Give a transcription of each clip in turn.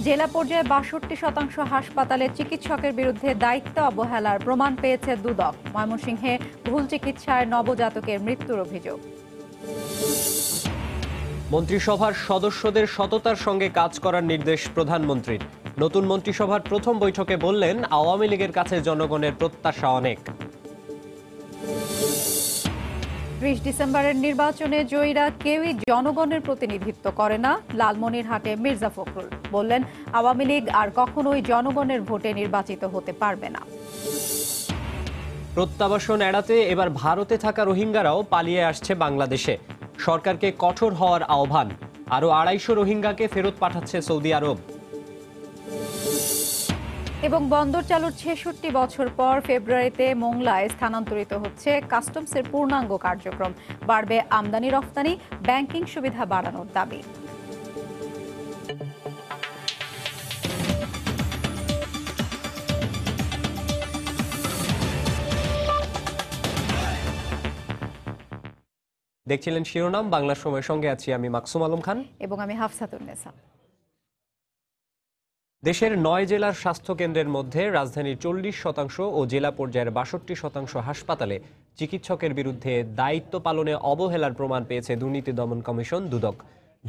জেলা পর্যায়ে ৬২% হাসপাতালে চিকিৎসকের বিরুদ্ধে দায়িত্ব অবহেলার প্রমাণ পেয়েছে দুদক। ময়মনসিংহে ভুল চিকিৎসায় নবজাতকের মৃত্যুর অভিযোগ। মন্ত্রিসভার সদস্যদের সততার সঙ্গে কাজ করার নির্দেশ প্রধানমন্ত্রীর। নতুন মন্ত্রিসভার প্রথম বৈঠকে বললেন, আওয়ামী লীগের কাছে জনগণের প্রত্যাশা অনেক। ৩০ ডিসেম্বরের নির্বাচনে জয়ীরা কেউই জনগণের প্রতিনিধিত্ব করে না, লালমনিরহাটে মির্জা ফখরুল বললেন, আওয়ামী লীগ আর কখনোই জনগণের ভোটে নির্বাচিত হতে পারবে না। প্রত্যাবাসন এড়াতে এবার ভারতে থাকা রোহিঙ্গারাও পালিয়ে আসছে বাংলাদেশে। সরকারকে কঠোর হওয়ার আহ্বান। আরও ২৫০ রোহিঙ্গাকে ফেরত পাঠাচ্ছে সৌদি আরব। এবং বন্দর চালুর ৬৬ বছর পর ফেব্রুয়ারিতে মোংলায় স্থানান্তরিত হচ্ছে কাস্টমসের পূর্ণাঙ্গ কার্যক্রম। বাড়বে আমদানি রফতানি, ব্যাংকিং সুবিধা বাড়ানোর দাবি। দেখছিলেন শিরোনাম, বাংলা সময়ের সঙ্গে আছি আমি মাকসুম আলম খান এবং আমি হাফসাতুন্নেসা। দেশের ৯ জেলার স্বাস্থ্য কেন্দ্রের মধ্যে রাজধানীর ৪০% ও জেলা পর্যায়ের ৬২% হাসপাতালে চিকিৎসকের বিরুদ্ধে দায়িত্ব পালনে অবহেলার প্রমাণ পেয়েছে দুর্নীতি দমন কমিশন দুদক।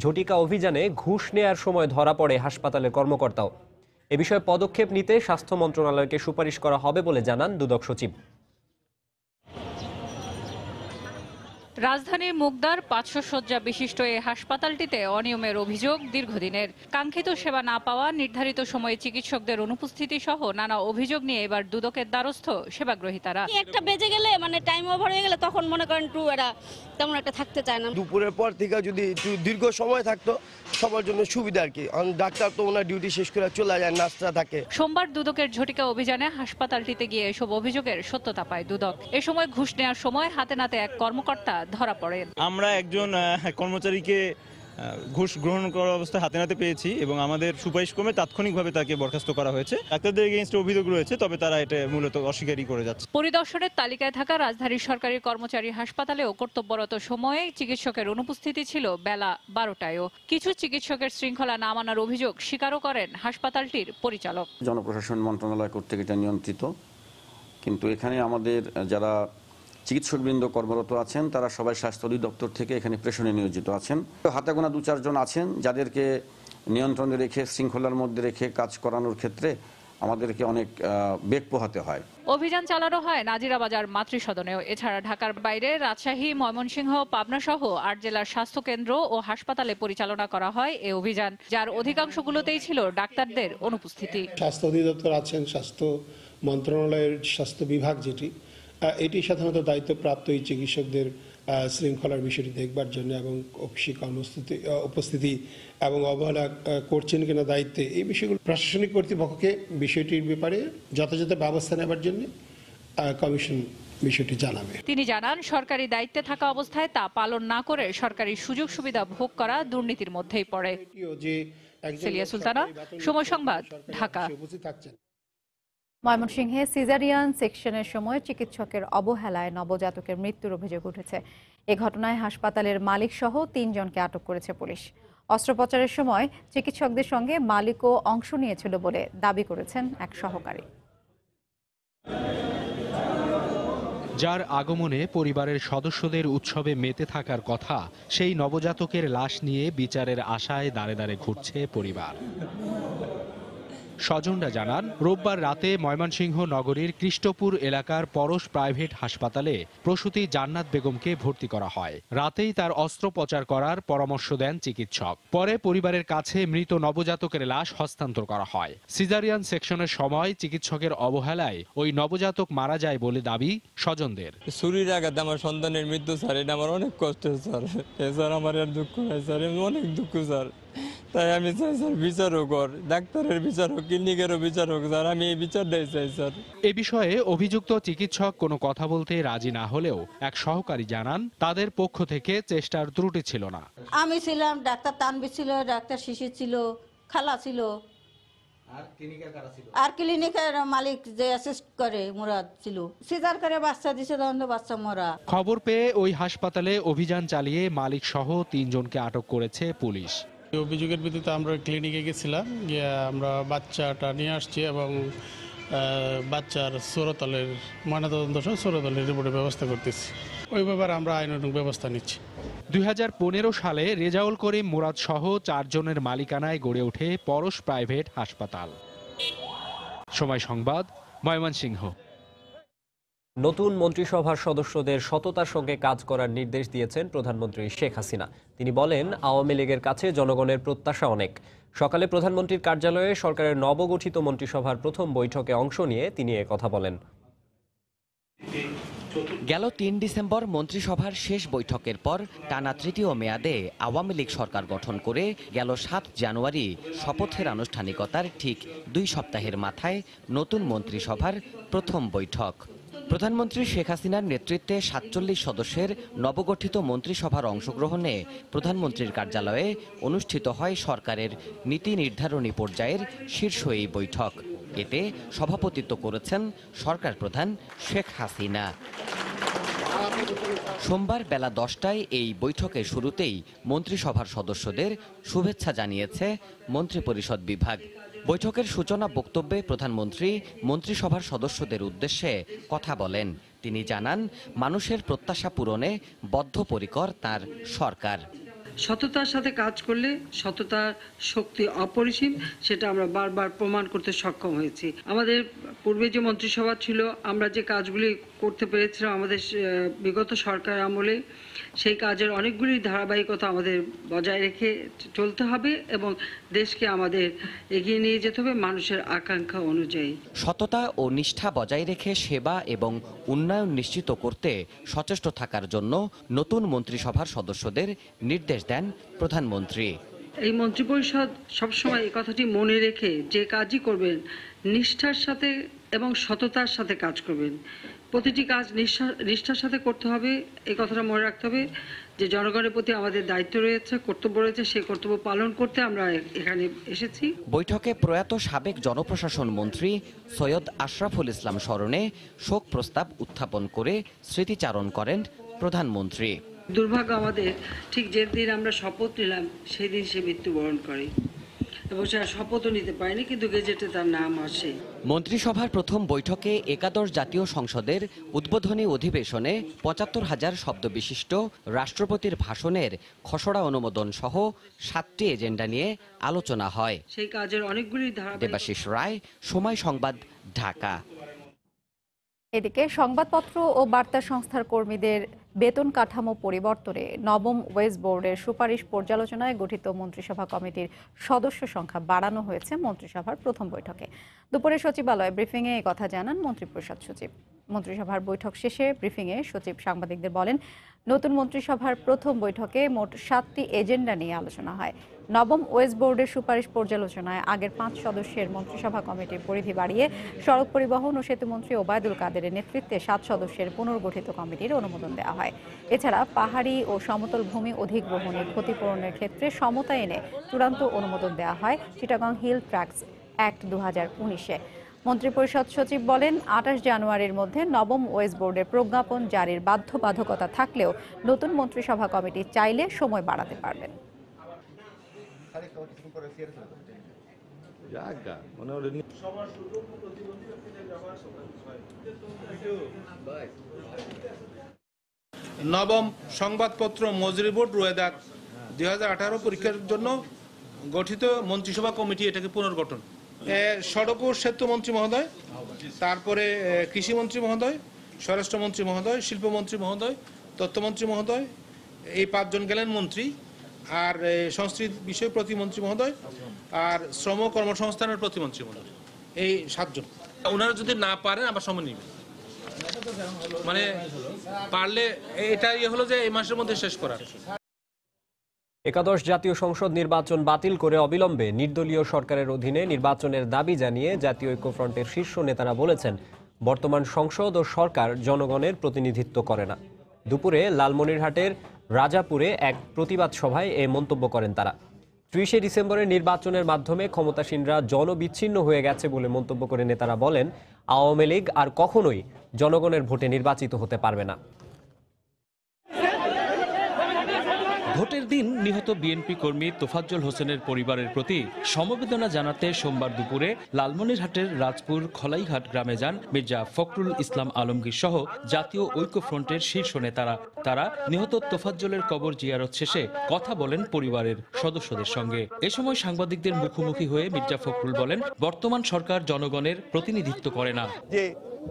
ঝটিকা অভিযানে ঘুষ নেয়ার সময় ধরা পড়ে হাসপাতালের কর্মকর্তাও। এ বিষয়ে পদক্ষেপ নিতে স্বাস্থ্য মন্ত্রণালয়কে সুপারিশ করা হবে বলে জানান দুদক সচিব। রাজধানীর মুগদার ৫০০ শয্যা বিশিষ্ট এই হাসপাতালটিতে অনিয়মের অভিযোগ দীর্ঘদিনের। কাঙ্ক্ষিত সেবা না পাওয়া, নির্ধারিত সময়ে চিকিৎসকদের অনুপস্থিতি সহ নানা অভিযোগ নিয়ে এবার দুদকের দ্বারস্থ সেবাগ্রহীতারা। একটা বেজে গেলে টাইম ওভার হয়ে গেলে তখন মনে করেন এরা তেমন একটা থাকতে চায় না। দুপুরের পর থেকে যদি একটু দীর্ঘ সময় থাকতো সবার জন্য সুবিধা আর কি। ডাক্তার তো ওনার ডিউটি শেষ করে চলে যায়, নাস্তা থাকে। সোমবার দুদকের ঝটিকা অভিযানে হাসপাতালটিতে গিয়ে এসব অভিযোগের সত্যতা পায় দুদক। এ সময় ঘুষ নেওয়ার সময় হাতে নাতে এক কর্মকর্তা ধরা পড়েন। আমরা একজন কর্মচারীকে ঘুষ গ্রহণ করার অবস্থায় হাতে নাতে পেয়েছি এবং আমাদের সুপারিশ ক্রমে তাৎক্ষণিকভাবে তাকে বরখাস্ত করা হয়েছে। ডাক্তারদের এগেইনস্টে অভিযোগ রয়েছে, তবে তারা এটা মূলত অস্বীকারই করে যাচ্ছে। পরিদর্শনের তালিকায় থাকা রাজধানীর সরকারি কর্মচারী হাসপাতালেও কর্তব্যরত সময়ে চিকিৎসকের অনুপস্থিতি ছিল বেলা ১২টায়ও। কিছু চিকিৎসকের শৃঙ্খলা না মানার অভিযোগ স্বীকারও করেন হাসপাতালটির পরিচালক। জনপ্রশাসন মন্ত্রণালয় কর্তৃক এটা নিয়ন্ত্রিত, কিন্তু এখানে আমাদের যারা চিকিৎসকবৃন্দ কর্মরত আছেন তারা সবাই স্বাস্থ্য অধিদপ্তর থেকে এখানে প্রেষণে নিয়োজিত আছেন। হাতে গোনা ২-৪ জন আছেন যাদেরকে নিয়ন্ত্রণে রেখে শৃঙ্খলার মধ্যে রেখে কাজ করানোর ক্ষেত্রে আমাদেরকে অনেক বেগ পোহাতে হয়। অভিযান চালানো হয় নাজিরাবাজার মাতৃসদনেও। এছাড়া ঢাকার বাইরে রাজশাহী, ময়মনসিংহ, পাবনা সহ ৮ জেলার স্বাস্থ্য কেন্দ্র ও হাসপাতালে পরিচালনা করা হয় এই অভিযান, যার অধিকাংশগুলোতেই ছিল ডাক্তারদের অনুপস্থিতি। স্বাস্থ্য অধিদপ্তর আছেন, স্বাস্থ্য মন্ত্রণালয়ের স্বাস্থ্য বিভাগ যেটি, এটি সাধারণত দায়িত্বপ্রাপ্ত এই চিকিৎসকদের শৃঙ্খলার বিষয়টি দেখবার জন্য এবং অফিসে উপস্থিতি এবং অবহেলা করছেন কিনা দায়িত্বে, এই বিষয়গুলো প্রশাসনিক কর্তৃপক্ষকে বিষয়টির ব্যাপারে যথাযথ ব্যবস্থা নেবার জন্য কমিশন বিষয়টি জানাবে। তিনি জানান, সরকারি দায়িত্বে থাকা অবস্থায় তা পালন না করে সরকারি সুযোগ সুবিধা ভোগ করা দুর্নীতির মধ্যেই পড়ে। সেলিয়া সুলতানা, সময় সংবাদ, ঢাকা। ময়মনসিংহে সিজারিয়ান সেকশনের সময় চিকিৎসকের অবহেলায় নবজাতকের মৃত্যুর অভিযোগ উঠেছে। এ ঘটনায় হাসপাতালের মালিক সহ ৩ জনকে আটক করেছে পুলিশ। অস্ত্রোপচারের সময় চিকিৎসকদের সঙ্গে মালিকও অংশ নিয়েছিল বলে দাবি করেছেন এক সহকারী। যার আগমনে পরিবারের সদস্যদের উৎসবে মেতে থাকার কথা, সেই নবজাতকের লাশ নিয়ে বিচারের আশায় দাঁড়ে দাঁড়ে ঘুরছে পরিবার। স্বজনরা জানান, রোববার রাতে ময়মনসিংহ নগরীর কৃষ্টপুর এলাকার পরশ প্রাইভেট হাসপাতালে প্রসূতি জান্নাত বেগমকে ভর্তি করা হয়। রাতেই তার অস্ত্রোপচার করার পরামর্শ দেন চিকিৎসক। পরে পরিবারের কাছে মৃত নবজাতকের লাশ হস্তান্তর করা হয়। সিজারিয়ান সেকশনের সময় চিকিৎসকের অবহেলায় ওই নবজাতক মারা যায় বলে দাবি স্বজনদের। ছুরির আঘাতে আমার সন্তানের মৃত্যু স্যার, এটা আমার অনেক কষ্ট স্যার। স্যার আমার আর দুঃখ নাই স্যার, অনেক দুঃখ স্যার। তাই আমি চাই স্যার বিচার হোক, ডাক্তারের বিচার হোক, ক্লিনিকেরও বিচার হোক স্যার, আমি এই বিচারটাই চাই স্যার। এ বিষয়ে অভিযুক্ত চিকিৎসক কোনো কথা বলতে রাজি না হলেও এক সহকারী জানান, তাদের পক্ষ থেকে চেষ্টার ত্রুটি ছিল না। আমি ছিলাম, ডাক্তার তানভীর ছিল, ডাক্তার শিশির ছিল, খালা ছিল, আর ক্লিনিকের মালিক যে অ্যাসিস্ট করে মুরাদ ছিল। সিজার করে বাচ্চা দিছে, তখন বাচ্চা মরা। খবর পেয়ে ওই হাসপাতালে অভিযান চালিয়ে মালিক সহ ৩ জনকে আটক করেছে পুলিশ। এই অভিযোগের ভিত্তিতে আমরা ক্লিনিকে গেছিলাম, গিয়ে আমরা বাচ্চাটা নিয়ে আসছি এবং বাচ্চার ছোড়তলের ময়নাতদন্ত সহ ছোড়তলের রিপোর্টের ব্যবস্থা করতেছি। ওই ব্যাপারে আমরা আইনানুগ ব্যবস্থা নিচ্ছি। 2015 সালে রেজাউল করিম মুরাদ সহ 4 জনের মালিকানায় গড়ে ওঠে পরশ প্রাইভেট হাসপাতাল। সময় সংবাদ, ময়মনসিংহ। নতুন মন্ত্রিসভার সদস্যদের সততার সঙ্গে কাজ করার নির্দেশ দিয়েছেন প্রধানমন্ত্রী শেখ হাসিনা। তিনি বলেন, আওয়ামী লীগের কাছে জনগণের প্রত্যাশা অনেক। সকালে প্রধানমন্ত্রীর কার্যালয়ে সরকারের নবগঠিত মন্ত্রিসভার প্রথম বৈঠকে অংশ নিয়ে তিনি কথা বলেন। গেল 3 ডিসেম্বর মন্ত্রিসভার শেষ বৈঠকের পর টানা তৃতীয় মেয়াদে আওয়ামী লীগ সরকার গঠন করে গেল 7 জানুয়ারি শপথের আনুষ্ঠানিকতার ঠিক 2 সপ্তাহের মাথায় নতুন মন্ত্রিসভার প্রথম বৈঠক। প্রধানমন্ত্রী শেখ হাসিনার নেতৃত্বে 47 সদস্যের নবগঠিত মন্ত্রিসভার অংশগ্রহণে প্রধানমন্ত্রীর কার্যালয়ে অনুষ্ঠিত হয় সরকারের নীতি নির্ধারণী পর্যায়ের শীর্ষ এই বৈঠক। এতে সভাপতিত্ব করেছেন সরকার প্রধান শেখ হাসিনা। সোমবার বেলা 10টায় এই বৈঠকের শুরুতেই মন্ত্রিসভার সদস্যদের শুভেচ্ছা জানিয়েছে মন্ত্রিপরিষদ বিভাগ। বৈঠকের সূচনা বক্তব্যে প্রধানমন্ত্রী মন্ত্রিসভার সদস্যদের উদ্দেশ্যে কথা বলেন। তিনি জানান, মানুষের প্রত্যাশা পূরণে বদ্ধপরিকর তার সরকার। সততার সাথে কাজ করলে সততার শক্তি অপরিসীম, সেটা আমরা বারবার প্রমাণ করতে সক্ষম হয়েছি। আমাদের পূর্বে যে মন্ত্রিসভা ছিল, আমরা যে কাজগুলি করতে পেরেছিলাম আমাদের বিগত সরকার আমলে, সেই কাজের অনেকগুলি ধারাবাহিকতা আমাদের বজায় রেখে চলতে হবে এবং দেশকে আমাদের এগিয়ে নিয়ে যেতে হবে মানুষের আকাঙ্ক্ষা অনুযায়ী। সততা ও নিষ্ঠা বজায় রেখে সেবা এবং উন্নয়ন নিশ্চিত করতে সচেষ্ট থাকার জন্য নতুন মন্ত্রিসভার সদস্যদের নির্দেশ দেন প্রধানমন্ত্রী। এই মন্ত্রিপরিষদ সবসময় এই কথাটি মনে রেখে যে কাজই করবেন নিষ্ঠার সাথে এবং সততার সাথে কাজ করবেন। প্রতিটি কাজ নিষ্ঠার সাথে করতে হবে, এই কথাটা মনে রাখতে হবে যে জনগণের প্রতি আমাদের দায়িত্ব রয়েছে, কর্তব্য রয়েছে, সেই কর্তব্য পালন করতে আমরা এখানে এসেছি। বৈঠকে প্রয়াত সাবেক জনপ্রশাসন মন্ত্রী সৈয়দ আশরাফুল ইসলাম স্মরণে শোক প্রস্তাব উত্থাপন করে স্মৃতিচারণ করেন প্রধানমন্ত্রী। দুর্ভাগ্য আমাদের, ঠিক যেদিন আমরা শপথ নিলাম সেই দিন সে মৃত্যুবরণ করে এবং সে শপথও নিতে পারেনি, কিন্তু গেজেটে তার নাম আসে। মন্ত্রিসভার প্রথম বৈঠকে একাদশ জাতীয় সংসদের উদ্বোধনী অধিবেশনে ৭৫,০০০ শব্দ বিশিষ্ট রাষ্ট্রপতির ভাষণের খসড়া অনুমোদন সহ 7টি এজেন্ডা নিয়ে আলোচনা হয়। সেই কাজের অনেকগুলি দেবাশিস রায়, সময় সংবাদ, ঢাকা। এদিকে সংবাদপত্র ও বার্তা সংস্থার কর্মীদের বেতন কাঠামো পরিবর্তনে নবম ওয়েজ বোর্ডের সুপারিশ পর্যালোচনায় গঠিত মন্ত্রিসভা কমিটির সদস্য সংখ্যা বাড়ানো হয়েছে মন্ত্রিসভার প্রথম বৈঠকে। দুপুরে সচিবালয়ে ব্রিফিংয়ে এই কথা জানান মন্ত্রিপরিষদ সচিব। মন্ত্রিসভার বৈঠক শেষে ব্রিফিংয়ে সচিব সাংবাদিকদের বলেন, নতুন মন্ত্রিসভার প্রথম বৈঠকে মোট 7টি এজেন্ডা নিয়ে আলোচনা হয়। নবম ওয়েজ বোর্ডের সুপারিশ পর্যালোচনায় আগের 5 সদস্যের মন্ত্রিসভা কমিটির পরিধি বাড়িয়ে সড়ক পরিবহন ও সেতুমন্ত্রী ওবায়দুল কাদেরের নেতৃত্বে 7 সদস্যের পুনর্গঠিত কমিটির অনুমোদন দেওয়া হয়। এছাড়া পাহাড়ি ও সমতল ভূমি অধিগ্রহণের ক্ষতিপূরণের ক্ষেত্রে সমতা এনে চূড়ান্ত অনুমোদন দেওয়া হয় চিটাগং হিল ট্র্যাক্স অ্যাক্ট 2019-এ। মন্ত্রিপরিষদ সচিব বলেন, 28 জানুয়ারির মধ্যে নবম ওয়েজ বোর্ডের প্রজ্ঞাপন জারির বাধ্যবাধকতা থাকলেও নতুন মন্ত্রিসভা কমিটি চাইলে সময় বাড়াতে পারবেন। নবম সংবাদপত্র মজুরি বোর্ড রোয়েদাদ 2018 পরীক্ষার জন্য গঠিত মন্ত্রিসভা কমিটি এটাকে পুনর্গঠন। সড়ক ও সেতু মন্ত্রী মহোদয়, তারপরে কৃষিমন্ত্রী মহোদয়, স্বরাষ্ট্রমন্ত্রী মহোদয়, শিল্পমন্ত্রী মহোদয়, তথ্যমন্ত্রী মহোদয়, এই 5 জন গেলেন মন্ত্রী, আর সংস্কৃতি বিষয় প্রতিমন্ত্রী মহোদয়, আর শ্রম কর্মসংস্থানের প্রতিমন্ত্রী মহোদয়, এই 7 জন। ওনারা যদি না পারেন আবার সময় নেবেন, মানে পারলে এটা হলো যে এই মাসের মধ্যে শেষ করার। একাদশ জাতীয় সংসদ নির্বাচন বাতিল করে অবিলম্বে নির্দলীয় সরকারের অধীনে নির্বাচনের দাবি জানিয়ে জাতীয় ঐক্যফ্রন্টের শীর্ষ নেতারা বলেছেন, বর্তমান সংসদ ও সরকার জনগণের প্রতিনিধিত্ব করে না। দুপুরে লালমনিরহাটের রাজাপুরে এক প্রতিবাদ সভায় এ মন্তব্য করেন তারা। 30 ডিসেম্বরের নির্বাচনের মাধ্যমে ক্ষমতাসীনরা জনবিচ্ছিন্ন হয়ে গেছে বলে মন্তব্য করে নেতারা বলেন, আওয়ামী লীগ আর কখনোই জনগণের ভোটে নির্বাচিত হতে পারবে না। ভোটের দিন নিহত বিএনপি কর্মী তোফাজ্জল হোসেনের পরিবারের প্রতি সমবেদনা জানাতে সোমবার দুপুরে লালমনিরহাটের রাজপুর খলাইঘাট গ্রামে যান মির্জা ফখরুল ইসলাম আলমগীর সহ জাতীয় ঐক্যফ্রন্টের শীর্ষ নেতারা। তারা নিহত তোফাজ্জলের কবর জিয়ারত শেষে কথা বলেন পরিবারের সদস্যদের সঙ্গে। এ সময় সাংবাদিকদের মুখোমুখি হয়ে মির্জা ফখরুল বলেন, বর্তমান সরকার জনগণের প্রতিনিধিত্ব করে না। যে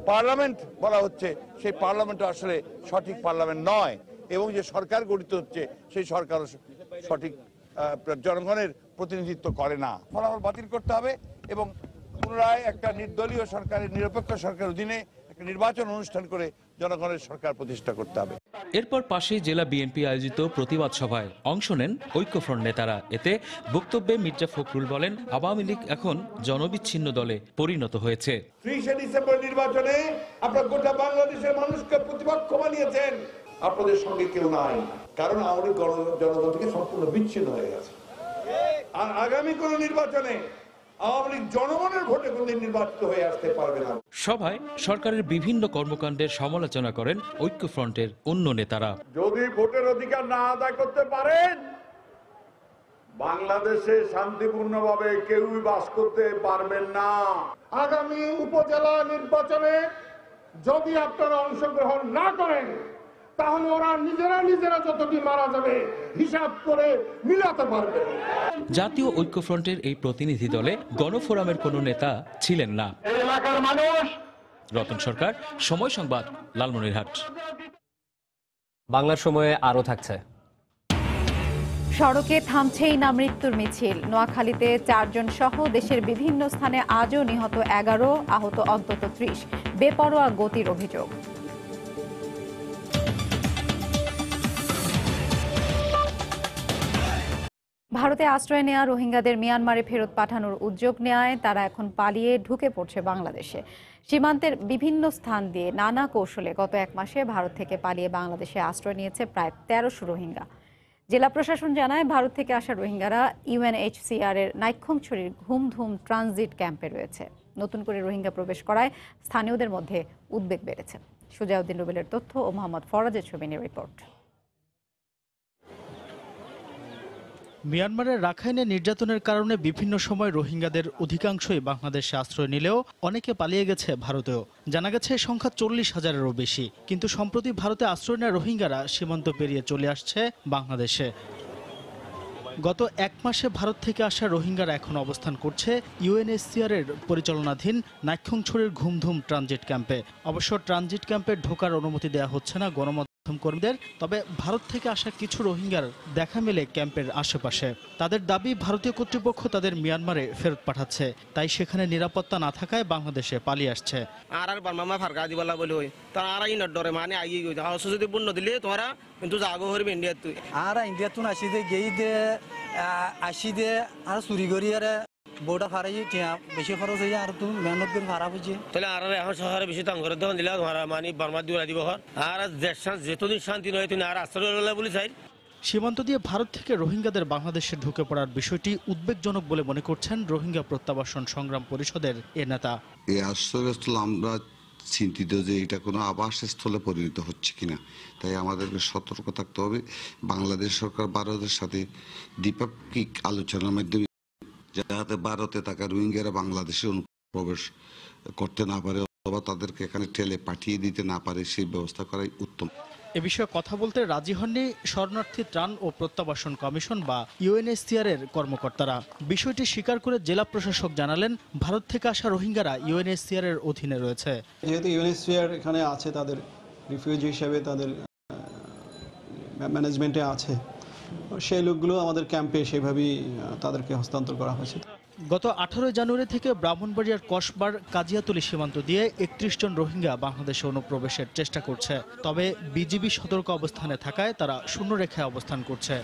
পার্লামেন্ট বলা হচ্ছে সেই পার্লামেন্ট আসলে সঠিক পার্লামেন্ট নয়, এবং যে সরকার গঠিত হচ্ছে সেই সরকার সঠিক জনগণের প্রতিনিধিত্ব করে না। ফলাফল বাতিল করতে হবে এবং পুনরায় একটা নির্দলীয় সরকারের, নিরপেক্ষ সরকারের অধীনে একটা নির্বাচন অনুষ্ঠান করে জনগণের সরকার প্রতিষ্ঠা করতে হবে। এরপর পাশেই জেলা বিএনপি আয়োজিত প্রতিবাদ সভায় অংশ নেন ঐক্যফ্রন্ট নেতারা। এতে বক্তব্যে মির্জা ফখরুল বলেন, আওয়ামী লীগ এখন জনবিচ্ছিন্ন দলে পরিণত হয়েছে। 30 ডিসেম্বর নির্বাচনে আপনারা গোটা বাংলাদেশের মানুষকে প্রতিপক্ষ বানিয়েছেন, আপনাদের সঙ্গে কেউ নাই, কারণ আওয়ামী লীগ জনগণ থেকে সম্পূর্ণ বিচ্ছিন্ন হয়ে গেছে। আর আগামী কোন নির্বাচনে আওয়ামী লীগ জনগণের ভোটে কোনদিন নির্বাচিত হয়ে আসতে পারবে না। সভায় সরকারের বিভিন্ন কর্মকাণ্ডের সমালোচনা করেন ঐক্যফ্রন্টের অন্য নেতারা। যদি ভোটের অধিকার না আদায় করতে পারেন, বাংলাদেশে শান্তিপূর্ণভাবে কেউই বাস করতে পারবেন না। আগামী উপজেলা নির্বাচনে যদি আপনারা অংশগ্রহণ না করেন, তাহলে ওরা নিজেরা যতটি মারা যাবে হিসাব করে মিলাতে পারবে। জাতীয় ঐক্যফ্রন্টের এই প্রতিনিধি দলে গণফোরামের কোনো নেতা ছিলেন না। এলাকার মানুষ। রতন সরকার, সময় সংবাদ, লালমনিরহাট। বাংলার সময়ে আরও থাকছে। সড়কে থামছেই না মৃত্যুর মিছিল। নোয়াখালীতে 4 জন সহ দেশের বিভিন্ন স্থানে আজও নিহত 11, আহত অন্তত 30। বেপরোয়া গতির অভিযোগ। ভারতে আশ্রয় নেওয়া রোহিঙ্গাদের মিয়ানমারে ফেরত পাঠানোর উদ্যোগ নেয় তারা এখন পালিয়ে ঢুকে পড়ছে বাংলাদেশে। সীমান্তের বিভিন্ন স্থান দিয়ে নানা কৌশলে গত 1 মাসে ভারত থেকে পালিয়ে বাংলাদেশে আশ্রয় নিয়েছে প্রায় 1300 রোহিঙ্গা। জেলা প্রশাসন জানায়, ভারত থেকে আসা রোহিঙ্গারা ইউএনএইচসিআর এর নাইক্ষংছড়ির ঘুমধুম ট্রানজিট ক্যাম্পে রয়েছে। নতুন করে রোহিঙ্গা প্রবেশ করায় স্থানীয়দের মধ্যে উদ্বেগ বেড়েছে। সুজাউদ্দিন রুবেলের তথ্য ও মোহাম্মদ ফরাজের ছবি নিয়ে রিপোর্ট। মিয়ানমারের রাখাইনে নির্যাতনের কারণে বিভিন্ন সময় রোহিঙ্গাদের অধিকাংশই বাংলাদেশে আশ্রয় নিলেও অনেকে পালিয়ে গেছে ভারতেও। জানা গেছে সংখ্যা 40,000-এরও বেশি। কিন্তু সম্প্রতি ভারতে আশ্রয় নেওয়া রোহিঙ্গারা সীমান্ত পেরিয়ে চলে আসছে বাংলাদেশে। গত 1 মাসে ভারত থেকে আসা রোহিঙ্গারা এখন অবস্থান করছে ইউএনএইচসিআর এর পরিচালনাধীন নাইক্ষংছড়ির ঘুমধুম ট্রানজিট ক্যাম্পে। অবশ্য ট্রানজিট ক্যাম্পে ঢোকার অনুমতি দেওয়া হচ্ছে না গণমাধ্যম কর্মীদের। তবে ভারত থেকে আসা কিছু রোহিঙ্গার দেখা মেলে ক্যাম্পের আশেপাশে। তাদের দাবি, ভারতীয় কর্তৃপক্ষ তাদের মিয়ানমারে ফেরত পাঠাচ্ছে, তাই সেখানে নিরাপত্তা না থাকায় বাংলাদেশে পালিয়ে আসছে। আর বার্মা ফারকা দিবালা বলে হই তারা আর ইন ডরে মানে আইয়ে গই হাউস যদি বন্য দিলে তোমরা কিন্তু জাগো হইবে ইন্ডিয়া তুই আর ইন্ডিয়া তুন আসি দে গেই দে আসি দে আর চুরি করি আর বোর্ডা ফারাই টিয়া বেশি খরচ হয়ে আর তুমি মেহনত করে ফারা বুঝি তাহলে আর এখন শহরে বেশি দাম করে দোকান দিলা তোমরা মানে বার্মা দিবা দিব আর দেশ যেতদিন শান্তি নয় তুমি আর আশ্রয় লইলা বলি চাই। সীমান্ত দিয়ে ভারত থেকে রোহিঙ্গাদের বাংলাদেশে ঢুকে পড়ার বিষয়টি উদ্বেগজনক বলে মনে করছেন রোহিঙ্গা প্রত্যাবাসন সংগ্রাম পরিষদের এ নেতা। এই আশ্রয়স্থল আমরা চিন্তিত যে এটা কোনো আবাসস্থলে পরিণত হচ্ছে কিনা, তাই আমাদেরকে সতর্ক থাকতে হবে। বাংলাদেশ সরকার ভারতের সাথে দ্বিপাক্ষিক আলোচনার মাধ্যমে যাতে ভারতে থাকা রোহিঙ্গারা বাংলাদেশে অনুপ্রবেশ করতে না পারে অথবা তাদেরকে এখানে ঠেলে পাঠিয়ে দিতে না পারে সেই ব্যবস্থা করাই উত্তম। এ বিষয়ে কথা বলতে রাজি হননি শরণার্থী ত্রাণ ও প্রত্যাবাসন কমিশন বা ইউএনএইচসিআর এর কর্মকর্তারা। বিষয়টি স্বীকার করে জেলা প্রশাসক জানালেন, ভারত থেকে আসা রোহিঙ্গারা ইউএনএইচসিআর এর অধীনে রয়েছে। যেহেতু ইউএনএইচসিআর এখানে আছে, তাদের রিফিউজি হিসেবে তাদের ম্যানেজমেন্টে আছে, সেই লোকগুলো আমাদের ক্যাম্পে সেভাবেই তাদেরকে হস্তান্তর করা হয়েছে। গত 18 জানুয়ারি থেকে ব্রাহ্মণবাড়িয়ার কসবার কাজিয়াতুলি সীমান্ত দিয়ে 31 জন রোহিঙ্গা বাংলাদেশে অনুপ্রবেশের চেষ্টা করছে। তবে বিজিবি সতর্ক অবস্থানে থাকায় তারা শূন্যরেখায় অবস্থান করছে।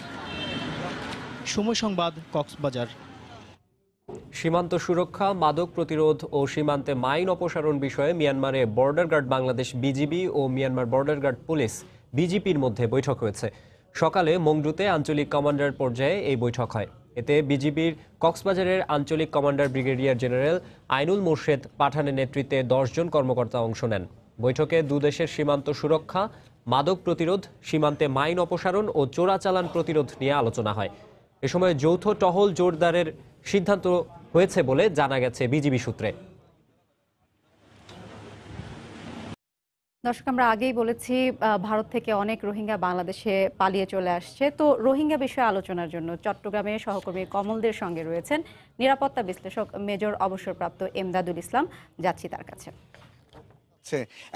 সময় সংবাদ, কক্সবাজার। সীমান্ত সুরক্ষা, মাদক প্রতিরোধ ও সীমান্তে মাইন অপসারণ বিষয়ে মিয়ানমারে বর্ডার গার্ড বাংলাদেশ বিজিবি ও মিয়ানমার বর্ডার গার্ড পুলিশ বিজিপির মধ্যে বৈঠক হয়েছে। সকালে মংডুতে আঞ্চলিক কমান্ডার পর্যায়ে এই বৈঠক হয়। এতে বিজিবির কক্সবাজারের আঞ্চলিক commander brigadier general Ainul Morshed পাঠানের নেতৃত্বে 10 জন কর্মকর্তা অংশ নেন। বৈঠকে দুদেশের সীমান্ত সুরক্ষা, মাদক প্রতিরোধ, সীমান্তে মাইন অপসারণ ও চোরাচালান প্রতিরোধ নিয়ে আলোচনা হয়। এ সময় যৌথ টহল জোরদারের সিদ্ধান্ত হয়েছে বলে জানা গেছে বিজিবি সূত্রে। দর্শক, আমরা আগেই বলেছি ভারত থেকে অনেক রোহিঙ্গা বাংলাদেশে পালিয়ে চলে আসছে। তো রোহিঙ্গা বিষয়ে আলোচনার জন্য চট্টগ্রামে সহকর্মী কমলদের সঙ্গে রয়েছেন নিরাপত্তা বিশ্লেষক মেজর অবসরপ্রাপ্ত এমদাদুল ইসলাম। যাচ্ছি তার কাছে।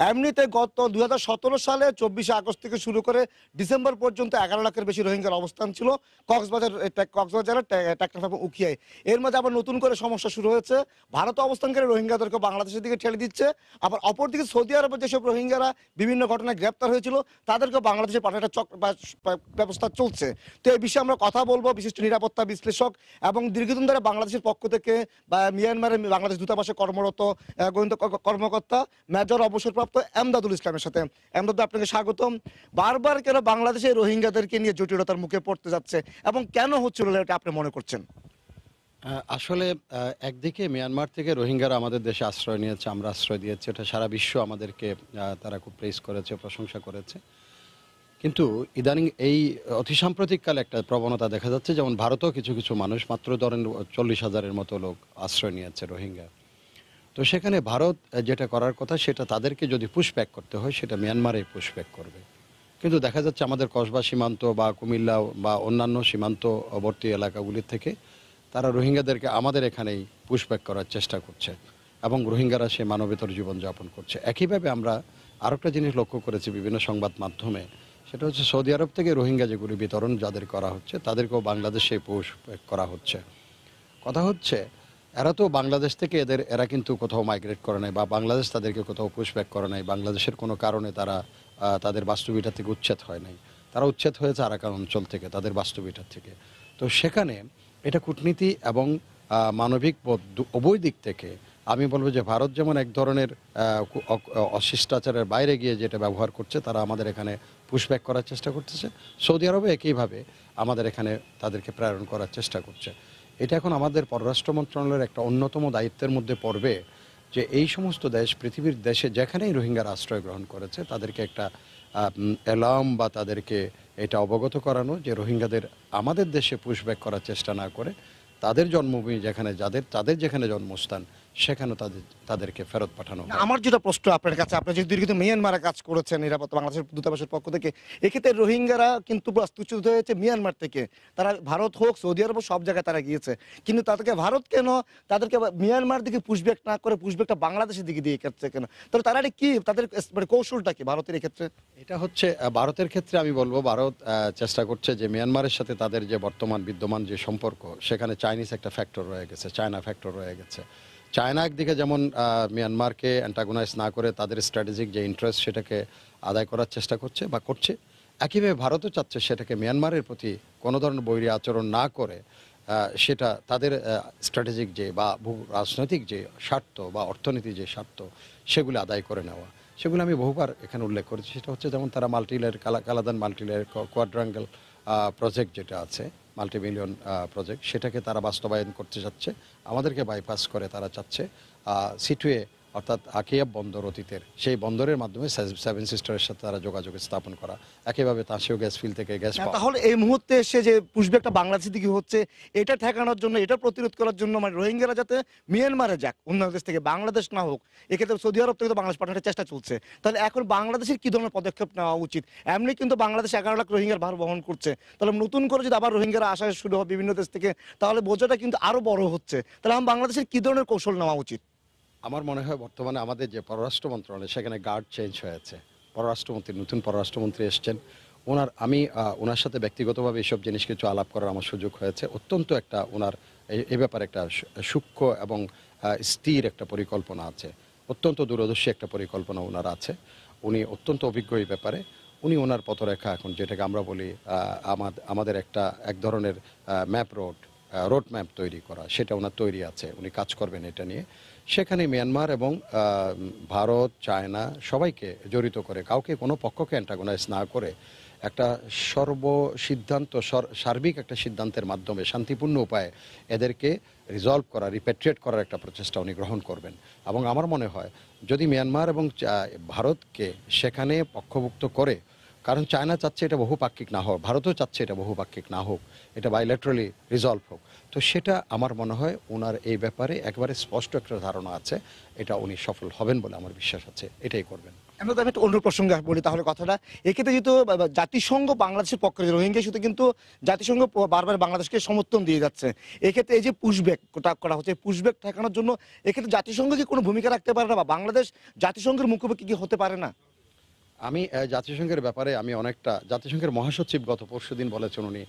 এমনিতে গত 2017 সালে 24 আগস্ট থেকে শুরু করে ডিসেম্বর পর্যন্ত 11 লাখের বেশি রোহিঙ্গার অবস্থান ছিল কক্সবাজারের টেকনাফ এবং উখিয়ায়। এর মধ্যে আবার নতুন করে সমস্যা শুরু হয়েছে। ভারতে অবস্থানকারী রোহিঙ্গাদেরকে বাংলাদেশের দিকে ঠেলে দিচ্ছে, আবার অপরদিকে সৌদি আরবের যেসব রোহিঙ্গারা বিভিন্ন ঘটনায় গ্রেপ্তার হয়েছিল তাদেরকে বাংলাদেশে পাঠানোর ব্যবস্থা চলছে। তো এই বিষয়ে আমরা কথা বলবো বিশিষ্ট নিরাপত্তা বিশ্লেষক এবং দীর্ঘদিন ধরে বাংলাদেশের পক্ষ থেকে বা মিয়ানমারের বাংলাদেশ দূতাবাসে কর্মরত গোয়েন্দা কর্মকর্তা মেজর অবসরপ্রাপ্ত এমদাদুল ইসলামের সাথে। এমদাদুল, আপনাকে স্বাগতম। বারবার কেন বাংলাদেশে রোহিঙ্গাদেরকে নিয়ে জটিলতার মুখে পড়তে যাচ্ছে এবং কেন হচ্ছিল এটা আপনি মনে করছেন? আসলে একদিকে মিয়ানমার থেকে রোহিঙ্গারা আমাদের দেশে আশ্রয় নিয়েছে, আমরা আশ্রয় দিয়েছি, এটা সারা বিশ্ব আমাদেরকে তারা খুব প্রেস করেছে, প্রশংসা করেছে। কিন্তু ইদানিং এই অতি সাম্প্রতিককালে একটা প্রবণতা দেখা যাচ্ছে, যেমন ভারতেও কিছু কিছু মানুষ, মাত্র ধরেন 40,000-এর মতো লোক আশ্রয় নিয়েছে রোহিঙ্গা। তো সেখানে ভারত যেটা করার কথা, সেটা তাদেরকে যদি পুশব্যাক করতে হয় সেটা মিয়ানমারে পুশব্যাক করবে। কিন্তু দেখা যাচ্ছে আমাদের কসবা সীমান্ত বা কুমিল্লা বা অন্যান্য সীমান্তবর্তী এলাকাগুলির থেকে তারা রোহিঙ্গাদেরকে আমাদের এখানেই পুশব্যাক করার চেষ্টা করছে এবং রোহিঙ্গারা সে মানবেতর জীবনযাপন করছে। একইভাবে আমরা আরেকটা জিনিস লক্ষ্য করেছি বিভিন্ন সংবাদ মাধ্যমে, সেটা হচ্ছে সৌদি আরব থেকে রোহিঙ্গা যেগুলি বিতরণ যাদের করা হচ্ছে তাদেরকেও বাংলাদেশে পুশব্যাক করা হচ্ছে। কথা হচ্ছে এরা তো বাংলাদেশ থেকে এরা কিন্তু কোথাও মাইগ্রেট করে নাই বা বাংলাদেশ তাদেরকে কোথাও পুশব্যাক করে নাই, বাংলাদেশের কোনো কারণে তারা তাদের বাস্তুভিটা থেকে উচ্ছেদ হয় নাই, তারা উচ্ছেদ হয়েছে আরাকান অঞ্চল থেকে, তাদের বাস্তুভিটার থেকে। তো সেখানে এটা কূটনীতি এবং মানবিক উভয় দিক থেকে আমি বলবো যে ভারত যেমন এক ধরনের অশিষ্টাচারের বাইরে গিয়ে যেটা ব্যবহার করছে, তারা আমাদের এখানে পুশব্যাক করার চেষ্টা করতেছে। সৌদি আরবে একইভাবে আমাদের এখানে তাদেরকে প্রেরণ করার চেষ্টা করছে। এটা এখন আমাদের পররাষ্ট্র মন্ত্রণালয়ের একটা অন্যতম দায়িত্বের মধ্যে পড়বে যে এই সমস্ত দেশ, পৃথিবীর দেশে যেখানেই রোহিঙ্গার আশ্রয় গ্রহণ করেছে তাদেরকে একটা অ্যালার্ম বা তাদেরকে এটা অবগত করানো যে রোহিঙ্গাদের আমাদের দেশে পুশব্যাক করার চেষ্টা না করে তাদের জন্মভূমি যেখানে তাদের যেখানে জন্মস্থান সেখানে তাদেরকে ফেরত পাঠানো। আমার যেটা প্রশ্ন আপনার কাছে, আপনি যে দীর্ঘদিন মিয়ানমারে কাজ করেছেন নিরাপত্তা বাংলাদেশের দূতাবাসের পক্ষ থেকে, এক্ষেত্রে রোহিঙ্গারা কিন্তু বাস্তুচ্যুত হয়েছে মিয়ানমার থেকে। তারা ভারত হোক, সৌদি আরব, সব জায়গায় তারা গিয়েছে, কিন্তু তাদেরকে ভারত কেন তাদেরকে মিয়ানমার দিকে পুশব্যাক না করে পুশব্যাকটা বাংলাদেশের দিকে দিয়ে করছে কেন? তাহলে তারা কি, তাদের কৌশলটা কি ভারতের ক্ষেত্রে? এটা হচ্ছে ভারতের ক্ষেত্রে আমি বলবো ভারত চেষ্টা করছে যে মিয়ানমারের সাথে তাদের যে বিদ্যমান যে সম্পর্ক, সেখানে চাইনিজ একটা ফ্যাক্টর রয়ে গেছে, চায়না ফ্যাক্টর রয়ে গেছে। চায়না একদিকে যেমন মিয়ানমারকে অ্যান্টাগোনাইজ না করে তাদের স্ট্র্যাটেজিক যে ইন্টারেস্ট সেটাকে আদায় করার চেষ্টা করছে বা করছে, একইভাবে ভারতও চাচ্ছে সেটাকে মিয়ানমারের প্রতি কোনো ধরনের বৈরী আচরণ না করে সেটা তাদের স্ট্র্যাটেজিক যে বা রাজনৈতিক যে স্বার্থ বা অর্থনীতি যে স্বার্থ সেগুলো আদায় করে নেওয়া। সেগুলো আমি বহুবার এখানে উল্লেখ করেছি। সেটা হচ্ছে যেমন তারা মাল্টিলেয়ার কালাদান মাল্টিলেয়ার কোয়াড্রাঙ্গেল প্রজেক্ট যেটা আছে, মাল্টিমিলিয়ন প্রজেক্ট, সেটাকে তারা বাস্তবায়ন করতে চাচ্ছে, আমাদেরকে বাইপাস করে তারা চাচ্ছে সিটুয়ে অর্থাৎ আকিয়াব বন্দর অতীতের সেই বন্দরের মাধ্যমে সেভেন সিস্টারের সাথে তারা যোগাযোগ স্থাপন করা, একইভাবে তাঁসিও গ্যাস ফিল্ড থেকে গ্যাস পাওয়া। তাহলে এই মুহূর্তে এসে যে পুশব্যাকটা বাংলাদেশের দিকে হচ্ছে, এটা ঠেকানোর জন্য, এটা প্রতিরোধ করার জন্য, মানে রোহিঙ্গারা যাতে মিয়ানমারে যাক, অন্য দেশ থেকে, বাংলাদেশ না হোক, এক্ষেত্রে সৌদি আরব থেকে তো বাংলাদেশ পাঠানোর চেষ্টা চলছে। তাহলে এখন বাংলাদেশের কি ধরনের পদক্ষেপ নেওয়া উচিত? এমনি কিন্তু বাংলাদেশ 11 লাখ রোহিঙ্গার ভার বহন করছে, তাহলে নতুন করে যদি আবার রোহিঙ্গারা আসা শুরু হয় বিভিন্ন দেশ থেকে, তাহলে বোঝাটা কিন্তু আরো বড় হচ্ছে। তাহলে বাংলাদেশের কি ধরনের কৌশল নেওয়া উচিত? আমার মনে হয় বর্তমানে আমাদের যে পররাষ্ট্র মন্ত্রণালয়, সেখানে গার্ড চেঞ্জ হয়েছে। নতুন পররাষ্ট্রমন্ত্রী এসছেন, ওনার সাথে ব্যক্তিগতভাবে এইসব জিনিস কিছু আলাপ করার আমার সুযোগ হয়েছে। অত্যন্ত একটা ওনার এই ব্যাপারে একটা সূক্ষ্ম এবং স্থির একটা পরিকল্পনা আছে, অত্যন্ত দূরদর্শী একটা পরিকল্পনা ওনার আছে। উনি অত্যন্ত অভিজ্ঞ এই ব্যাপারে। উনি ওনার পথরেখা এখন যেটাকে আমরা বলি আমাদের এক ধরনের রোড ম্যাপ তৈরি করা, সেটা ওনার তৈরি আছে, উনি কাজ করবেন এটা নিয়ে। সেখানে মিয়ানমার এবং ভারত, চায়না সবাইকে জড়িত করে, কাউকে কোনো পক্ষকে অ্যান্টাগোনাইজ না করে একটা সার্বিক একটা সিদ্ধান্তের মাধ্যমে শান্তিপূর্ণ উপায়ে এদেরকে রিজলভ করা, রিপ্যাট্রিয়েট করার একটা প্রচেষ্টা উনি গ্রহণ করবেন। এবং আমার মনে হয় যদি মিয়ানমার এবং ভারতকে সেখানে পক্ষভুক্ত করে কারণ চায়না চাচ্ছে এটা বহুপাক্ষিক না হোক, ভারতও চাচ্ছে এটা বহুপাক্ষিক না হোক, এটা বাইল্যাটারালি রিজলভ হোক। তো সেটা আমার মনে হয় ওনার এই ব্যাপারে একবারে স্পষ্ট একটা ধারণা আছে, এটা উনি সফল হবেন বলে আমার বিশ্বাস আছে, এটাই করবেন। আমরা তো একটা অন্য প্রসঙ্গে বলি তাহলে কথাটা, এক্ষেত্রে যেহেতু জাতিসংঘ বাংলাদেশের পক্ষে রোহিঙ্গা ইস্যুতে কিন্তু জাতিসংঘ বারবার বাংলাদেশকে সমর্থন দিয়ে যাচ্ছে, এক্ষেত্রে এই যে পুশব্যাক করা হচ্ছে, পুশব্যাক ঠেকানোর জন্য এক্ষেত্রে জাতিসংঘ কি কোনো ভূমিকা রাখতে পারে না, বা বাংলাদেশ জাতিসংঘের মুখোমুখি কি হতে পারে না? আমি জাতিসংঘের ব্যাপারে আমি অনেকটা, জাতিসংঘের মহাসচিব গত পরশুদিন বলেছেন উনি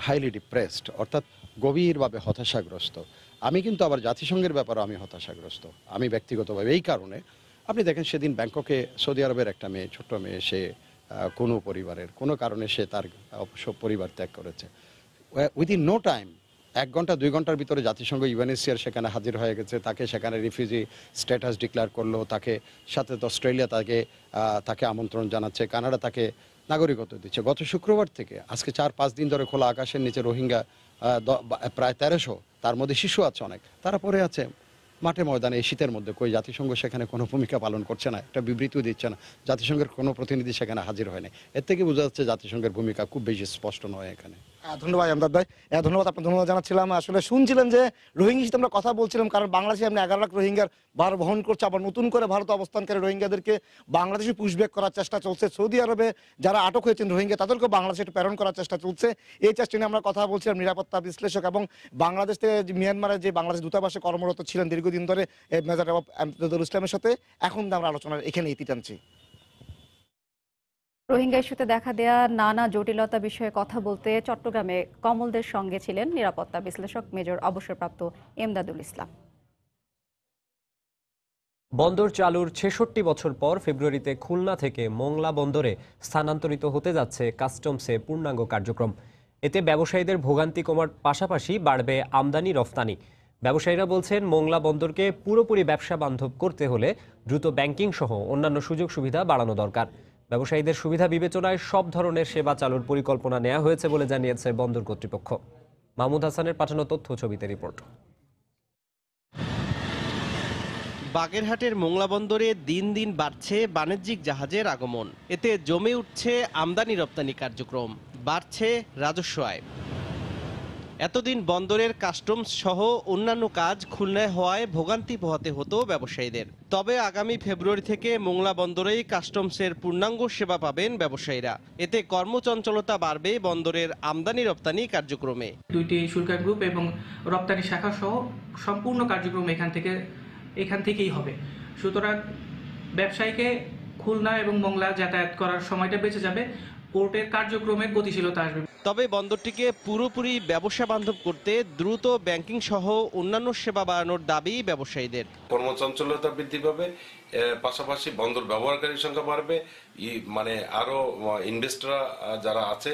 হাইলি ডিপ্রেসড, অর্থাৎ গভীরভাবে হতাশাগ্রস্ত। আমি কিন্তু আবার জাতিসংঘের ব্যাপারে আমি হতাশাগ্রস্ত, আমি ব্যক্তিগতভাবে। এই কারণে আপনি দেখেন সেদিন ব্যাংককে সৌদি আরবের একটা মেয়ে, ছোট্ট মেয়ে, সে কোনো পরিবারের কোনো কারণে সে তার সব পরিবার ত্যাগ করেছে। উইদিন নো টাইম, 1 ঘন্টা 2 ঘন্টার ভিতরে জাতিসংঘ ইউএনএইচসিআর সেখানে হাজির হয়ে গেছে, তাকে সেখানে রিফিউজি স্ট্যাটাস ডিক্লেয়ার করলো, তাকে সাথে তো অস্ট্রেলিয়া তাকে আমন্ত্রণ জানাচ্ছে, কানাডা তাকে নাগরিকত্ব দিচ্ছে। গত শুক্রবার থেকে আজকে 4-5 দিন ধরে খোলা আকাশের নিচে রোহিঙ্গা প্রায় 1300, তার মধ্যে শিশু আছে অনেক, তারা পড়ে আছে মাঠে ময়দানে এই শীতের মধ্যে। কই জাতিসংঘ সেখানে কোনো ভূমিকা পালন করছে না, একটা বিবৃতিও দিচ্ছে না, জাতিসংঘের কোনো প্রতিনিধি সেখানে হাজির হয় না। এর থেকে বোঝা যাচ্ছে জাতিসংঘের ভূমিকা খুব বেশি স্পষ্ট নয় এখানে। ধন্যবাদ আমদাদ ভাই, ধন্যবাদ, আপনার ধন্যবাদ জানাচ্ছিলাম। আসলে শুনছিলেন যে রোহিঙ্গা ইস্যুতে আমরা কথা বলছিলাম, কারণ বাংলাদেশে আপনি 11 লাখ রোহিঙ্গার ভার বহন করছে, আবার নতুন করে ভারত অবস্থানকারী রোহিঙ্গাদেরকে বাংলাদেশে পুশব্যাক করার চেষ্টা চলছে। সৌদি আরবে যারা আটক হয়েছেন রোহিঙ্গা তাদেরকেও বাংলাদেশে প্রেরণ করার চেষ্টা চলছে। এই চেষ্টা নিয়ে আমরা কথা বলছিলাম নিরাপত্তা বিশ্লেষক এবং বাংলাদেশ থেকে মিয়ানমারের যে বাংলাদেশ দূতাবাসে কর্মরত ছিলেন দীর্ঘদিন ধরে মেজর আমদাদুল ইসলামের সাথে। এখন আমরা আলোচনার এখানে ইতি টানছি। রোহিঙ্গা ইস্যুতে দেখা দেয়া নানা জটিলতা বিষয়ে কথা বলতে চট্টগ্রামে কমলদের সঙ্গে ছিলেন নিরাপত্তা বিশ্লেষক মেজর অবসরপ্রাপ্ত এমদাদুল ইসলাম। বন্দর চালুর 66 বছর পর ফেব্রুয়ারিতে খুলনা থেকে মোংলা বন্দরে স্থানান্তরিত হতে যাচ্ছে কাস্টমসে পূর্ণাঙ্গ কার্যক্রম। এতে ব্যবসায়ীদের ভোগান্তি কমার পাশাপাশি বাড়বে আমদানি রফতানি। ব্যবসায়ীরা বলছেন, মোংলা বন্দরকে পুরোপুরি ব্যবসা বান্ধব করতে হলে দ্রুত ব্যাংকিং সহ অন্যান্য সুযোগ সুবিধা বাড়ানো দরকার। ব্যবসায়ীদের সুবিধা বিবেচনায় সব ধরনের সেবা চালুর পরিকল্পনা নেওয়া হয়েছে বলে জানিয়েছে বন্দর কর্তৃপক্ষ। মাহমুদ হাসানের পাঠানো তথ্য ছবিতে রিপোর্ট। বাগেরহাটের মোংলা বন্দরে দিন দিন বাড়ছে বাণিজ্যিক জাহাজের আগমন, এতে জমে উঠছে আমদানি রপ্তানি কার্যক্রম, বাড়ছে রাজস্ব আয়। এতদিন বন্দরের কাস্টমস সহ অন্যান্য কাজ খুলনায় হওয়ায় ভোগান্তি পোহাতে হতো ব্যবসায়ীদের। তবে আগামী ফেব্রুয়ারি থেকে মোংলা বন্দরেই কাস্টমসের পূর্ণাঙ্গ সেবা পাবেন ব্যবসায়ীরা। এতে কর্মচঞ্চলতা বাড়বে বন্দরের আমদানি রপ্তানি কার্যক্রমে। 2টি শুল্কা গ্রুপ এবং রপ্তানি শাখা সহ সম্পূর্ণ কার্যক্রম এখান থেকেই হবে। সুতরাং ব্যবসায়ীকে খুলনা এবং মোংলা যাতায়াত করার সময়টা বেঁচে যাবে, পোর্টের কার্যক্রমে গতিশীলতা আসবে। তবে বন্দরটিকে পুরোপুরি ব্যবসা বান্ধব করতে দ্রুত ব্যাংকিং সহ অন্যান্য সেবা বাড়ানোর দাবি ব্যবসায়ীদের। কর্মচঞ্চলতা বৃদ্ধি পাবে, পাশাপাশি বন্দর ব্যবহারকারীর সংখ্যা বাড়বে, মানে আরো ইনভেস্টররা যারা আছে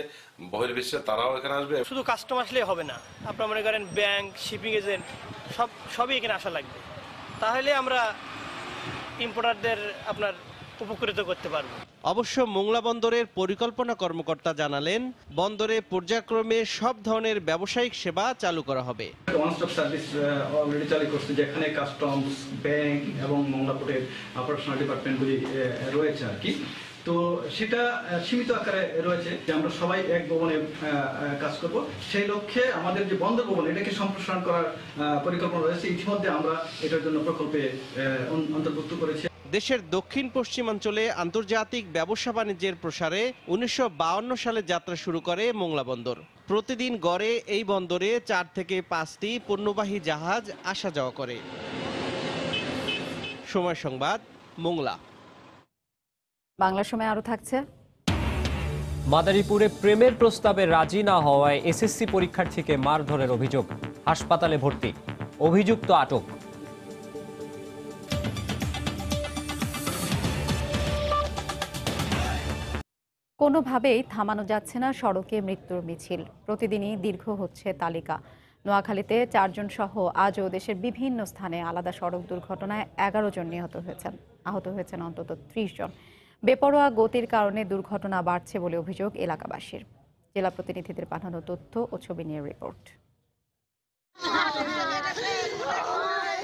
বহির্বিশ্বে তারাও এখানে আসবে। শুধু কাস্টম আসলেই হবে না, আপনারা মনে করেন ব্যাংক, শিপিং এজেন্ট সবই এখানে আসা লাগবে, তাহলে আমরা ইম্পোর্টারদের আপনার উপকৃত করতে পারবো। অবশ্য মোংলা বন্দরের পরিকল্পনা কর্মকর্তা জানালেন, বন্দরে পর্যায়ক্রমে সব ধরনের ব্যবসায়িক সেবা চালু করা হবে। ওয়ান স্টপ সার্ভিস অলরেডি চালু করছে, যেখানে কাস্টমস, ব্যাংক এবং মোংলা পোর্টের অপারেশনাল ডিপার্টমেন্টগুলি রয়েছে আর কি। তো সেটা সীমিত আকারে রয়েছে যে আমরা সবাই এক ভবনে কাজ করব, সেই লক্ষ্যে আমাদের যে বন্দর ভবন এটাকে সম্প্রসারণ করার পরিকল্পনা রয়েছে। ইতিমধ্যে আমরা এটার জন্য প্রকল্পে অন্তর্ভুক্ত করেছি। দেশের দক্ষিণ পশ্চিমাঞ্চলে আন্তর্জাতিক ব্যবসা বাণিজ্যের প্রসারে 1952 সালে যাত্রা শুরু করে মোংলা বন্দর। প্রতিদিন গড়ে এই বন্দরে 4 থেকে 5টি পণ্যবাহী জাহাজ আসা যাওয়া করে। সময় সংবাদ, মোংলা। বাংলা সময় আরো থাকছে। মাদারীপুরে প্রেমের প্রস্তাবে রাজি না হওয়ায় এসএসসি পরীক্ষার্থীকে মারধরের অভিযোগ, হাসপাতালে ভর্তি, অভিযুক্ত আটক। কোনোভাবেই থামানো যাচ্ছে না সড়কে মৃত্যুর মিছিল, প্রতিদিনই দীর্ঘ হচ্ছে তালিকা। নোয়াখালীতে 4 জন সহ আজও দেশের বিভিন্ন স্থানে আলাদা সড়ক দুর্ঘটনায় 11 জন আহত হয়েছেন অন্তত 30 জন। বেপরোয়া গতির কারণে দুর্ঘটনা বাড়ছে বলে অভিযোগ এলাকাবাসীর। জেলা প্রতিনিধিদের পাঠানো তথ্য ও ছবি নিয়ে রিপোর্ট।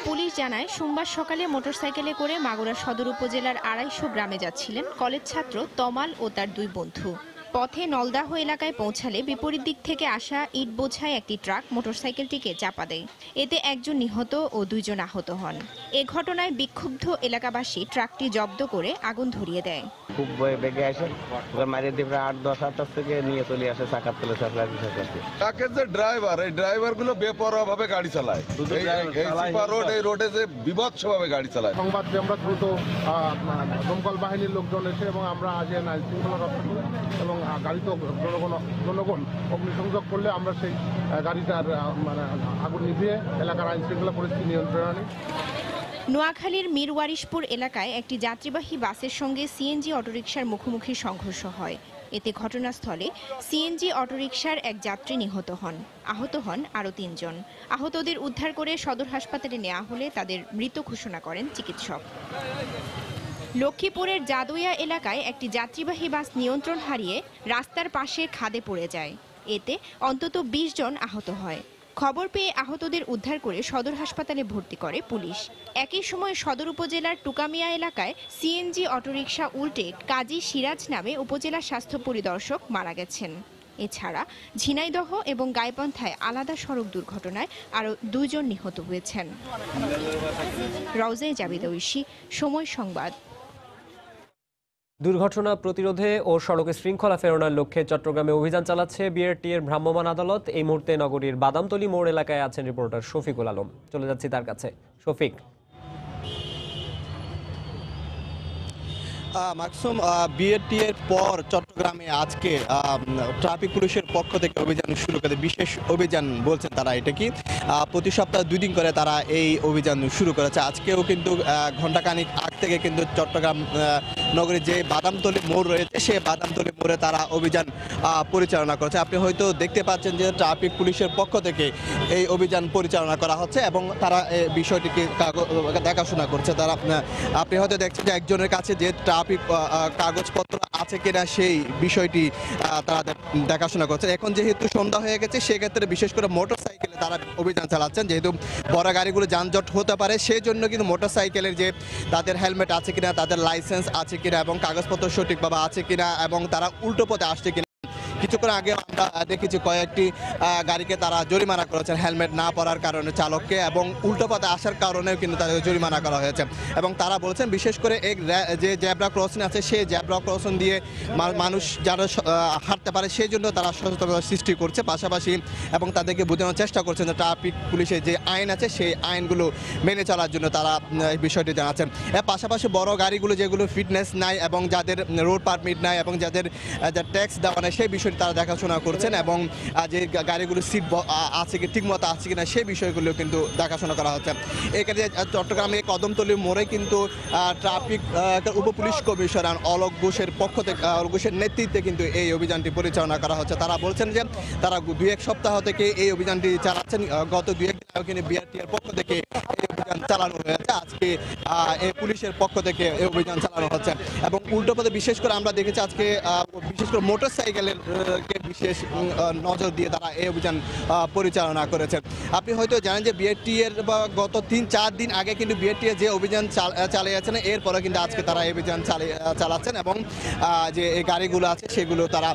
পুলিশ জানায় সোমবার সকালে মোটরসাইকেলে করে মাগুরা সদর উপজেলার ২৫০ গ্রামে যাচ্ছিলেন কলেজ ছাত্র তমাল ও তার ২ বন্ধু। পথে নলদাহ এলাকায় পৌঁছালে বিপরীত দিক থেকে আসা ইট বোঝাই একটি ট্রাক মোটরসাইকেলটিকে চাপা দেয়। এতে একজন নিহত ও ২ জন আহত হন। এ ঘটনায় বিক্ষুব্ধ এলাকাবাসী ট্রাকটি জব্দ করে আগুন ধরিয়ে দেয়। খুব বেগে আসে মারিয়ে দিয়ে প্রায় ৮-১০ হাত থেকে নিয়ে চলে আসে চাকার তলে ট্রাকের যে ড্রাইভার, এই ড্রাইভার গুলো বেপরোয়াভাবে গাড়ি চালায়। এই রোডে যে বিভৎসভাবে গাড়ি চালায়। সংবাদ যে আমরা দ্রুত দমকল বাহিনীর লোকজন এসে এবং আমরা আজ আইন শৃঙ্খলা রক্ষা করি এবং গাড়িতে জনগণ অগ্নিসংযোগ করলে আমরা সেই গাড়িটার আগুন নিভিয়ে এলাকার আইন শৃঙ্খলা পরিস্থিতি নিয়ন্ত্রণে আনি। নোয়াখালীর মিরওয়ারিশপুর এলাকায় একটি যাত্রীবাহী বাসের সঙ্গে সিএনজি অটোরিকশার মুখোমুখি সংঘর্ষ হয়। এতে ঘটনাস্থলে সিএনজি অটোরিকশার এক যাত্রী নিহত হন। আহত হন আরও ৩ জন। আহতদের উদ্ধার করে সদর হাসপাতালে নেওয়া হলে তাদের মৃত ঘোষণা করেন চিকিৎসক। লক্ষ্মীপুরের জাদুইয়া এলাকায় একটি যাত্রীবাহী বাস নিয়ন্ত্রণ হারিয়ে রাস্তার পাশে খাদে পড়ে যায়। এতে অন্তত ২০ জন আহত হয়। খবর পেয়ে আহতদের উদ্ধার করে সদর হাসপাতালে ভর্তি করে পুলিশ। একই সময় সদর উপজেলার টুকামিয়া এলাকায় সিএনজি অটোরিকশা উল্টে কাজী সিরাজ নামে উপজেলা স্বাস্থ্য পরিদর্শক মারা গেছেন। এছাড়া ঝিনাইদহ এবং গাইবান্ধায় আলাদা সড়ক দুর্ঘটনায় আরও ২ জন নিহত হয়েছেন। রওজে জাবিদ ঐশী, সময় সংবাদ। দুর্ঘটনা প্রতিরোধে ও সড়কে শৃঙ্খলা ফেরানোর লক্ষ্যে চট্টগ্রামে অভিযান চালাচ্ছে বিআরটিএর ভ্রাম্যমাণ আদালত। এই মুহূর্তে নগরীর বাদামতলী মোড় এলাকায় আছেন রিপোর্টার শফিকুল আলম। চলে যাচ্ছি তার কাছে। শফিক, মাকসুম, বিআরটি এর পর চট্টগ্রামে আজকে ট্রাফিক পুলিশের পক্ষ থেকে অভিযান শুরু করে, বিশেষ অভিযান বলছেন তারা। এটা কি প্রতি সপ্তাহে 2 দিন করে তারা এই অভিযান শুরু করেছে। আজকেও কিন্তু ঘণ্টাখানিক আগ থেকে কিন্তু চট্টগ্রাম নগরীর যে বাদামতলী মোড় রয়েছে সেই বাদামতলী মোড়ে তারা অভিযান পরিচালনা করছে। আপনি হয়তো দেখতে পাচ্ছেন যে ট্রাফিক পুলিশের পক্ষ থেকে এই অভিযান পরিচালনা করা হচ্ছে এবং তারা এই বিষয়টিকে দেখাশোনা করছে। তারা আপনি হয়তো দেখছেন যে একজনের কাছে যে কাগজপত্র আছে কিনা সেই বিষয়টি তারা দেখাশোনা করছে। এখন যেহেতু সন্ধ্যা হয়ে গেছে সেক্ষেত্রে বিশেষ করে মোটরসাইকেলে তারা অভিযান চালাচ্ছেন। যেহেতু বড় গাড়িগুলো যানজট হতে পারে সেই জন্য কিন্তু মোটরসাইকেলের যে তাদের হেলমেট আছে কিনা, তাদের লাইসেন্স আছে কিনা এবং কাগজপত্র সঠিকভাবে আছে কিনা এবং তারা উল্টো পথে আসছে কিনা। কিছুক্ষণ আগে আমরা দেখেছি কয়েকটি গাড়িকে তারা জরিমানা করেছেন হেলমেট না পরার কারণে চালককে, এবং উল্টো পথে আসার কারণেও কিন্তু তাদের জরিমানা করা হয়েছে। এবং তারা বলেছেন বিশেষ করে এই যে জ্যাব্রা ক্রসিং আছে সেই জ্যাব্রা ক্রসিং দিয়ে মানুষ যারা হাঁটতে পারে সেই জন্য তারা সচেতনতা সৃষ্টি করছে পাশাপাশি, এবং তাদেরকে বোঝানোর চেষ্টা করছেন যে ট্রাফিক পুলিশের যে আইন আছে সেই আইনগুলো মেনে চলার জন্য তারা এই বিষয়টি জানাচ্ছেন। এর পাশাপাশি বড় গাড়িগুলো যেগুলো ফিটনেস নাই এবং যাদের রোড পারমিট নাই এবং যাদের ট্যাক্স দেওয়া নেই সেই বিষয়টি তারা দেখাশোনা করছেন, এবং যে গাড়িগুলো সিট আছে কি ঠিকমতো আছে কিনা সেই বিষয়গুলো কিন্তু দেখাশোনা করা হচ্ছে। এখানে চট্টগ্রামে কদমতলী মোড়ে কিন্তু ট্রাফিক উপপুলিশ কমিশনার অলোক ঘোষের পক্ষ থেকে, অলোক ঘোষের নেতৃত্বে কিন্তু এই অভিযানটি পরিচালনা করা হচ্ছে। তারা বলছেন যে তারা 2-1 সপ্তাহ থেকে এই অভিযানটি চালাচ্ছেন। গত 2-1 দিন আগে কিন্তু বিআরটি এর পক্ষ থেকে এই অভিযান চালানো হয়েছে। আজকে এই পুলিশের পক্ষ থেকে এই অভিযান চালানো হচ্ছে এবং উল্টো পথে বিশেষ করে আমরা দেখেছি আজকে বিশেষ করে মোটরসাইকেলের বিশেষ নজর দিয়ে তারা এই অভিযান পরিচালনা করেছেন। আপনি হয়তো জানেন যে বিআরটি এর গত 3-4 দিন আগে কিন্তু বিআরটি এর যে অভিযান চালিয়েছেন এরপরে কিন্তু আজকে তারা এই অভিযান চালাচ্ছেন এবং যে এই গাড়িগুলো আছে সেগুলো তারা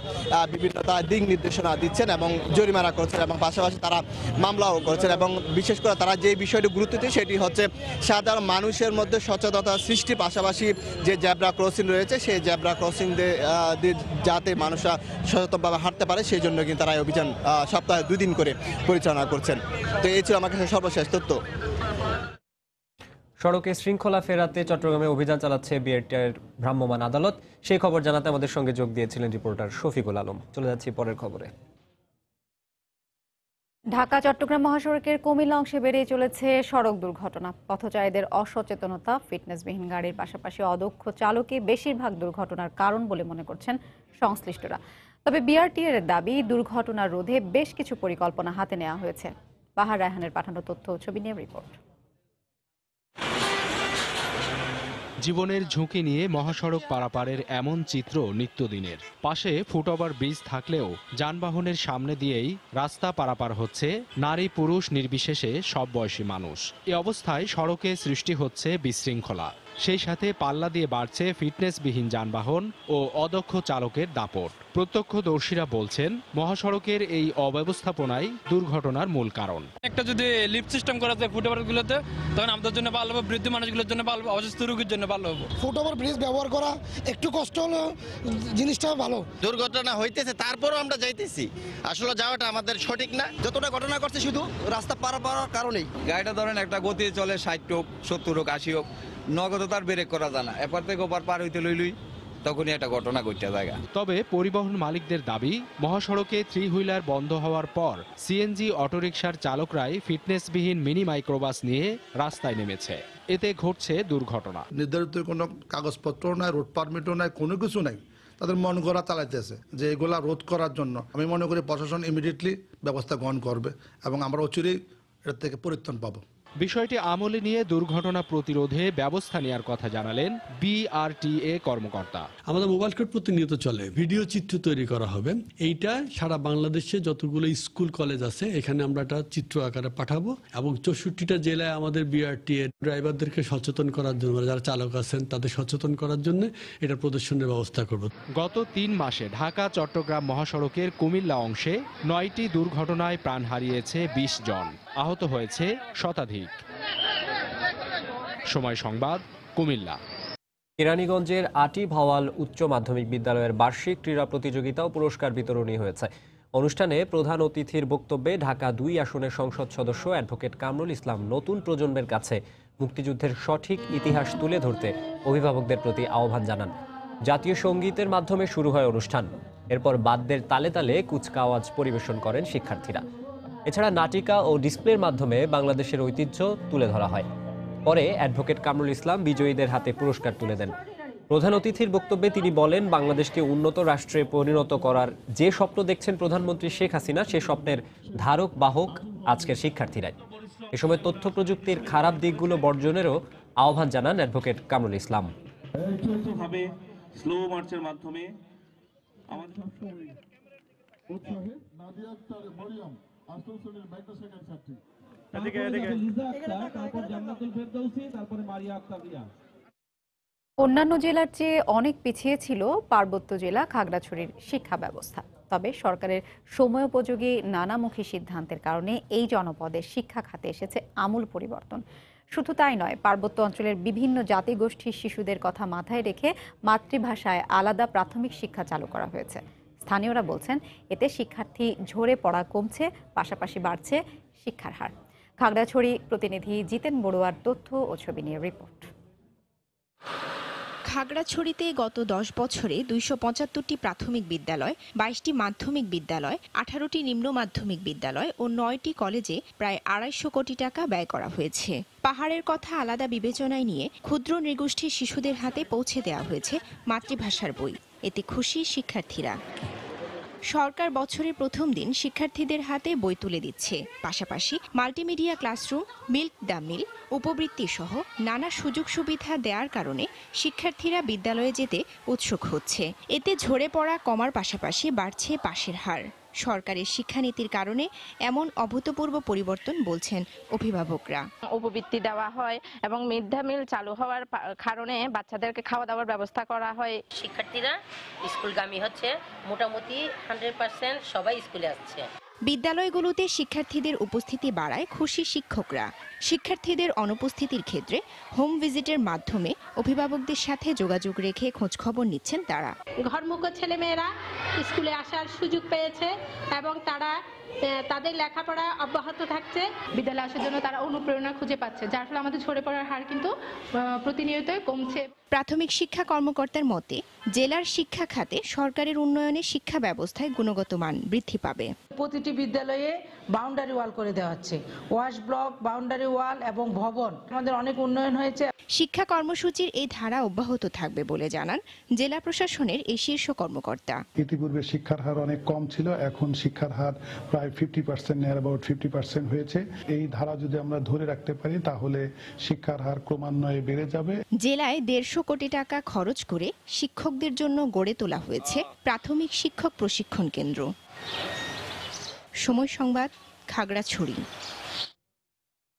বিভিন্ন দিক নির্দেশনা দিচ্ছেন এবং জরিমানা করছেন এবং পাশাপাশি তারা মামলাও করছেন। এবং বিশেষ করে তারা যে বিষয়টি গুরুত্ব দিচ্ছে সেটি হচ্ছে সাধারণ মানুষের মধ্যে সচেতনতা সৃষ্টি, পাশাপাশি যে জ্যাব্রা ক্রসিং রয়েছে সেই জ্যাব্রা ক্রসিং যাতে মানুষরা সচেতনভাবে হাঁটতে পারে সেই জন্য কিন্তু তারা এই অভিযান সপ্তাহে 2 দিন করে পরিচালনা করছেন। তো এই ছিল আমার কাছে সর্বশেষ তথ্য। সড়কে শৃঙ্খলা ফেরাতে চট্টগ্রামে অভিযান চালাচ্ছে বিআরটিএর ভ্রাম্যমাণ আদালত। সেই খবর জানাতে আমাদের সঙ্গে যোগ দিয়েছিলেন রিপোর্টার শফিকুল আলম। চলে যাচ্ছি পরের খবরে। ঢাকা চট্টগ্রাম মহাসড়কের কুমিল্লা অংশে বেড়ে চলেছে সড়ক দুর্ঘটনা। পথচারীদের অসচেতনতা, ফিটনেসবিহীন গাড়ির পাশাপাশি অদক্ষ চালকই বেশিরভাগ দুর্ঘটনার কারণ বলে মনে করছেন সংশ্লিষ্টরা। তবে বিআরটিএর দাবি দুর্ঘটনা রোধে বেশ কিছু পরিকল্পনা হাতে নেওয়া হয়েছে। বাহার রায়হানের পাঠানো তথ্য ও ছবি নিয়ে রিপোর্ট। জীবনের ঝুঁকি নিয়ে মহাসড়ক পারাপারের এমন চিত্র নিত্যদিনের। পাশে ফুটওভার ব্রিজ থাকলেও যানবাহনের সামনে দিয়েই রাস্তা পারাপার হচ্ছে নারী পুরুষ নির্বিশেষে সব বয়সী মানুষ। এ অবস্থায় সড়কে সৃষ্টি হচ্ছে বিশৃঙ্খলা। সেই সাথে পাল্লা দিয়ে বাড়ছে ফিটনেসবিহীন যানবাহন ও অদক্ষ চালকের দাপট। প্রত্যক্ষদর্শীরা বলছেন, মহাসড়কের এই অব্যবস্থাপনাই দুর্ঘটনার মূল কারণ। একটা যদি লিফট সিস্টেম করা যায় ফুটওভারগুলোতে, তখন আমাদের জন্য ভালো হবে, বৃদ্ধ মানুষগুলোর জন্য ভালো হবে, অসুস্থ রোগীর জন্য ভালো হবে। ফুটওভার ব্রিজ ব্যবহার করা একটু কষ্ট হলেও জিনিসটা ভালো। দুর্ঘটনা হইতেছে, তারপরও আমরা যাইতেছি, আসলে যাওয়াটা আমাদের সঠিক না। যতটা ঘটনা করছে শুধু রাস্তা পারাপার কারণেই। গাড়িটা ধরেন একটা গতি চলে 60 হোক 70 হোক 80 হোক, নগদ তার ব্রেক করা যায় না, এপার থেকে ওপার পার হইতে লইলুই তখনই একটা ঘটনা ঘটে জায়গা। তবে পরিবহন মালিকদের দাবি, মহাসড়কে 3 হুইলার বন্ধ হওয়ার পর সিএনজি অটোরিকশার চালকরাই ফিটনেসবিহীন মিনি মাইক্রোবাস নিয়ে রাস্তায় নেমেছে। এতে ঘটছে দুর্ঘটনা। নির্ধারিত কোনো কাগজপত্র নাই, রোড পারমিটও নাই, কোনো কিছু নাই, তাদের মন গড়া চালাইতেছে। যে এগুলা রোধ করার জন্য আমি মনে করি প্রশাসন ইমিডিয়েটলি ব্যবস্থা গ্রহণ করবে এবং আমরা অচিরেই এর থেকে পরিত্রাণ পাবো। বিষয়টি আমলে নিয়ে দুর্ঘটনা প্রতিরোধে ব্যবস্থা নেওয়ার কথা জানালেন বিআরটিএ কর্মকর্তা। আমাদের মোবাইল কোড প্রতিনিয়ত চলে, ভিডিও চিত্র তৈরি করা হবে। এইটা সারা বাংলাদেশে যতগুলো স্কুল কলেজ আছে এখানে আমরা একটা চিত্র আকারে পাঠাবো এবং 64টা জেলায় আমাদের বিআরটিএ ড্রাইভারদেরকে সচেতন করার জন্য, যারা চালক আছেন তাদের সচেতন করার জন্য এটা প্রদর্শনের ব্যবস্থা করব। গত 3 মাসে ঢাকা চট্টগ্রাম মহাসড়কের কুমিল্লা অংশে 9টি দুর্ঘটনায় প্রাণ হারিয়েছে 20 জন, আহত হয়েছে শতাধিক। সময় সংবাদ, কুমিল্লা। কেরানীগঞ্জের আটি ভাওয়াল উচ্চ মাধ্যমিক বিদ্যালয়ের বার্ষিক ক্রীড়া প্রতিযোগিতা ও পুরস্কার বিতরণী হয়েছে। অনুষ্ঠানে প্রধান অতিথির বক্তব্যে ঢাকা 2 আসনের সংসদ সদস্য অ্যাডভোকেট কামরুল ইসলাম নতুন প্রজন্মের কাছে মুক্তিযুদ্ধের সঠিক ইতিহাস তুলে ধরতে অভিভাবকদের প্রতি আহ্বান জানান। জাতীয় সঙ্গীতের মাধ্যমে শুরু হয় অনুষ্ঠান। এরপর বাদ্যের তালে তালে কুচকাওয়াজ পরিবেশন করেন শিক্ষার্থীরা। এছাড়া নাটিকা ও ডিসপ্লের মাধ্যমে বাংলাদেশের ঐতিহ্য তুলে ধরা হয়। পরে অ্যাডভোকেট কামরুল ইসলাম বিজয়ীদের হাতে পুরস্কার তুলে দেন। প্রধান অতিথির বক্তব্যে তিনি বলেন, বাংলাদেশকে উন্নত রাষ্ট্রে পরিণত করার যে স্বপ্ন দেখছেন প্রধানমন্ত্রী শেখ হাসিনা, সে স্বপ্নের ধারক বাহক আজকের শিক্ষার্থীরাই। এ সময় তথ্য প্রযুক্তির খারাপ দিকগুলো বর্জনেরও আহ্বান জানান অ্যাডভোকেট কামরুল ইসলাম। স্লো মার্চের মাধ্যমে অন্যান্য জেলার চেয়ে অনেক পিছিয়ে ছিল পার্বত্য জেলা খাগড়াছড়ির শিক্ষা ব্যবস্থা। তবে সরকারের সময়োপযোগী নানামুখী সিদ্ধান্তের কারণে এই জনপদের শিক্ষা খাতে এসেছে আমূল পরিবর্তন। শুধু তাই নয়, পার্বত্য অঞ্চলের বিভিন্ন জাতিগোষ্ঠীর শিশুদের কথা মাথায় রেখে মাতৃভাষায় আলাদা প্রাথমিক শিক্ষা চালু করা হয়েছে। স্থানীয়রা বলছেন, এতে শিক্ষার্থী ঝরে পড়া কমছে, পাশাপাশি বাড়ছে শিক্ষার হার। খাগড়াছড়ি প্রতিনিধি জিতেন বড়ুয়ার তথ্য ও ছবি নিয়ে রিপোর্ট। খাগড়াছড়িতে গত 10 বছরে 275টি প্রাথমিক বিদ্যালয়, 22টি মাধ্যমিক বিদ্যালয়, 18টি নিম্ন মাধ্যমিক বিদ্যালয় ও 9টি কলেজে প্রায় 250 কোটি টাকা ব্যয় করা হয়েছে। পাহাড়ের কথা আলাদা বিবেচনায় নিয়ে ক্ষুদ্র নৃগোষ্ঠীর শিশুদের হাতে পৌঁছে দেওয়া হয়েছে মাতৃভাষার বই। এতে খুশি শিক্ষার্থীরা। সরকার বছরের প্রথম দিন শিক্ষার্থীদের হাতে বই তুলে দিচ্ছে, পাশাপাশি মাল্টিমিডিয়া ক্লাসরুম, মিল্ক দ্য মিল, উপবৃত্তি সহ নানা সুযোগ সুবিধা দেওয়ার কারণে শিক্ষার্থীরা বিদ্যালয়ে যেতে উৎসুক হচ্ছে। এতে ঝরে পড়া কমার পাশাপাশি বাড়ছে পাশের হার। সরকারের শিক্ষানীতির কারণে এমন অভূতপূর্ব পরিবর্তন বলছেন অভিভাবকরা। উপবৃত্তি দেওয়া হয় এবং মিড ডে মিল চালু হওয়ার কারণে বাচ্চাদেরকে খাওয়া দাওয়ার ব্যবস্থা করা হয়। শিক্ষার্থীরা স্কুলগামী হচ্ছে, মোটামুটি 100% সবাই স্কুলে আসছে। বিদ্যালয়গুলোতে শিক্ষার্থীদের উপস্থিতি বাড়ায় খুশি শিক্ষকরা। শিক্ষার্থীদের অনুপস্থিতির ক্ষেত্রে হোম ভিজিটের মাধ্যমে অভিভাবকদের সাথে যোগাযোগ রেখে খোঁজখবর নিচ্ছেন তারা। ঘরমুখো ছেলেমেয়েরা স্কুলে আসার সুযোগ পেয়েছে এবং তারা তাদের লেখাপড়া অব্যাহত থাকছে। বিদ্যালয়ে আসার জন্য তারা অনুপ্রেরণা খুঁজে পাচ্ছে, যার ফলে আমাদের ঝরে পড়ার হার কিন্তু প্রতিনিয়তই কমছে। প্রাথমিক শিক্ষা কর্মকর্তার মতে, জেলার শিক্ষা খাতে সরকারের উন্নয়নে শিক্ষা ব্যবস্থায় গুণগত মান বৃদ্ধি পাবে। প্রতিটি বিদ্যালয়ে বাউন্ডারি ওয়াল করে দেওয়া হচ্ছে, ওয়াশ ব্লক, বাউন্ডারি ওয়াল এবং ভবন, আমাদের অনেক উন্নয়ন হয়েছে। শিক্ষা কর্মসূচির এই ধারা অব্যাহত থাকবে বলে জানান জেলা প্রশাসনের এই শীর্ষ কর্মকর্তা। ইতিপূর্বে শিক্ষার হার অনেক কম ছিল, এখন শিক্ষার হার প্রায় প্রায় 50% নিয়ার অ্যাবাউট 50% হয়েছে। এই ধারা যদি আমরা ধরে রাখতে পারি তাহলে শিক্ষার হার ক্রমান্বয়ে বেড়ে যাবে। জেলায় 150 কোটি টাকা খরচ করে শিক্ষকদের জন্য গড়ে তোলা হয়েছে প্রাথমিক শিক্ষক প্রশিক্ষণ কেন্দ্র। সময় সংবাদ, খাগড়াছড়ি।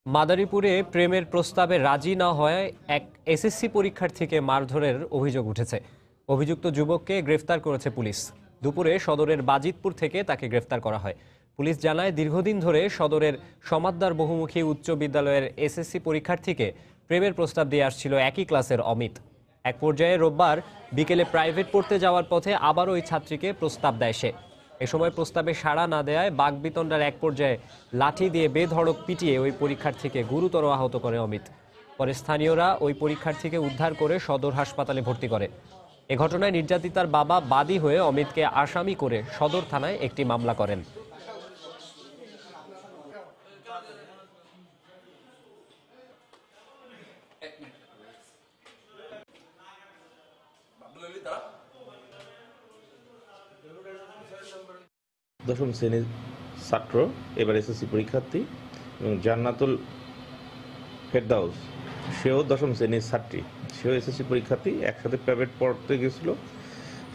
মাদারীপুরে প্রেমের প্রস্তাবে রাজি না হওয়ায় এক এসএসসি পরীক্ষার্থীকে মারধরের অভিযোগ উঠেছে। অভিযুক্ত যুবককে গ্রেফতার করেছে পুলিশ। দুপুরে সদরের বাজিতপুর থেকে তাকে গ্রেফতার করা হয়। পুলিশ জানায়, দীর্ঘদিন ধরে সদরের সমাদদার বহুমুখী উচ্চ বিদ্যালয়ের এসএসসি পরীক্ষার্থীকে প্রেমের প্রস্তাব দিয়ে আসছিল একই ক্লাসের অমিত। এক পর্যায়ে রোববার বিকেলে প্রাইভেট পড়তে যাওয়ার পথে আবার ওই ছাত্রীকে প্রস্তাব দেয় সে। এ সময় প্রস্তাবে সাড়া না দেওয়ায় বাকবিতণ্ডার এক পর্যায়ে লাঠি দিয়ে বেধড়ক পিটিয়ে ওই পরীক্ষার্থীকে গুরুতর আহত করে অমিত। পরে স্থানীয়রা ওই পরীক্ষার্থীকে উদ্ধার করে সদর হাসপাতালে ভর্তি করে। এ ঘটনায় নির্যাতিতার বাবা বাদী হয়ে অমিতকে আসামি করে সদর থানায় একটি মামলা করেন। দশম শ্রেণীর ছাত্র, এবার এসএসসি পরীক্ষার্থী, এবং জান্নাতুল ফেরদাউস সেও দশম শ্রেণীর ছাত্রী, সেও এসএসসি পরীক্ষার্থী। একসাথে প্রাইভেট পড়তে গেছিল।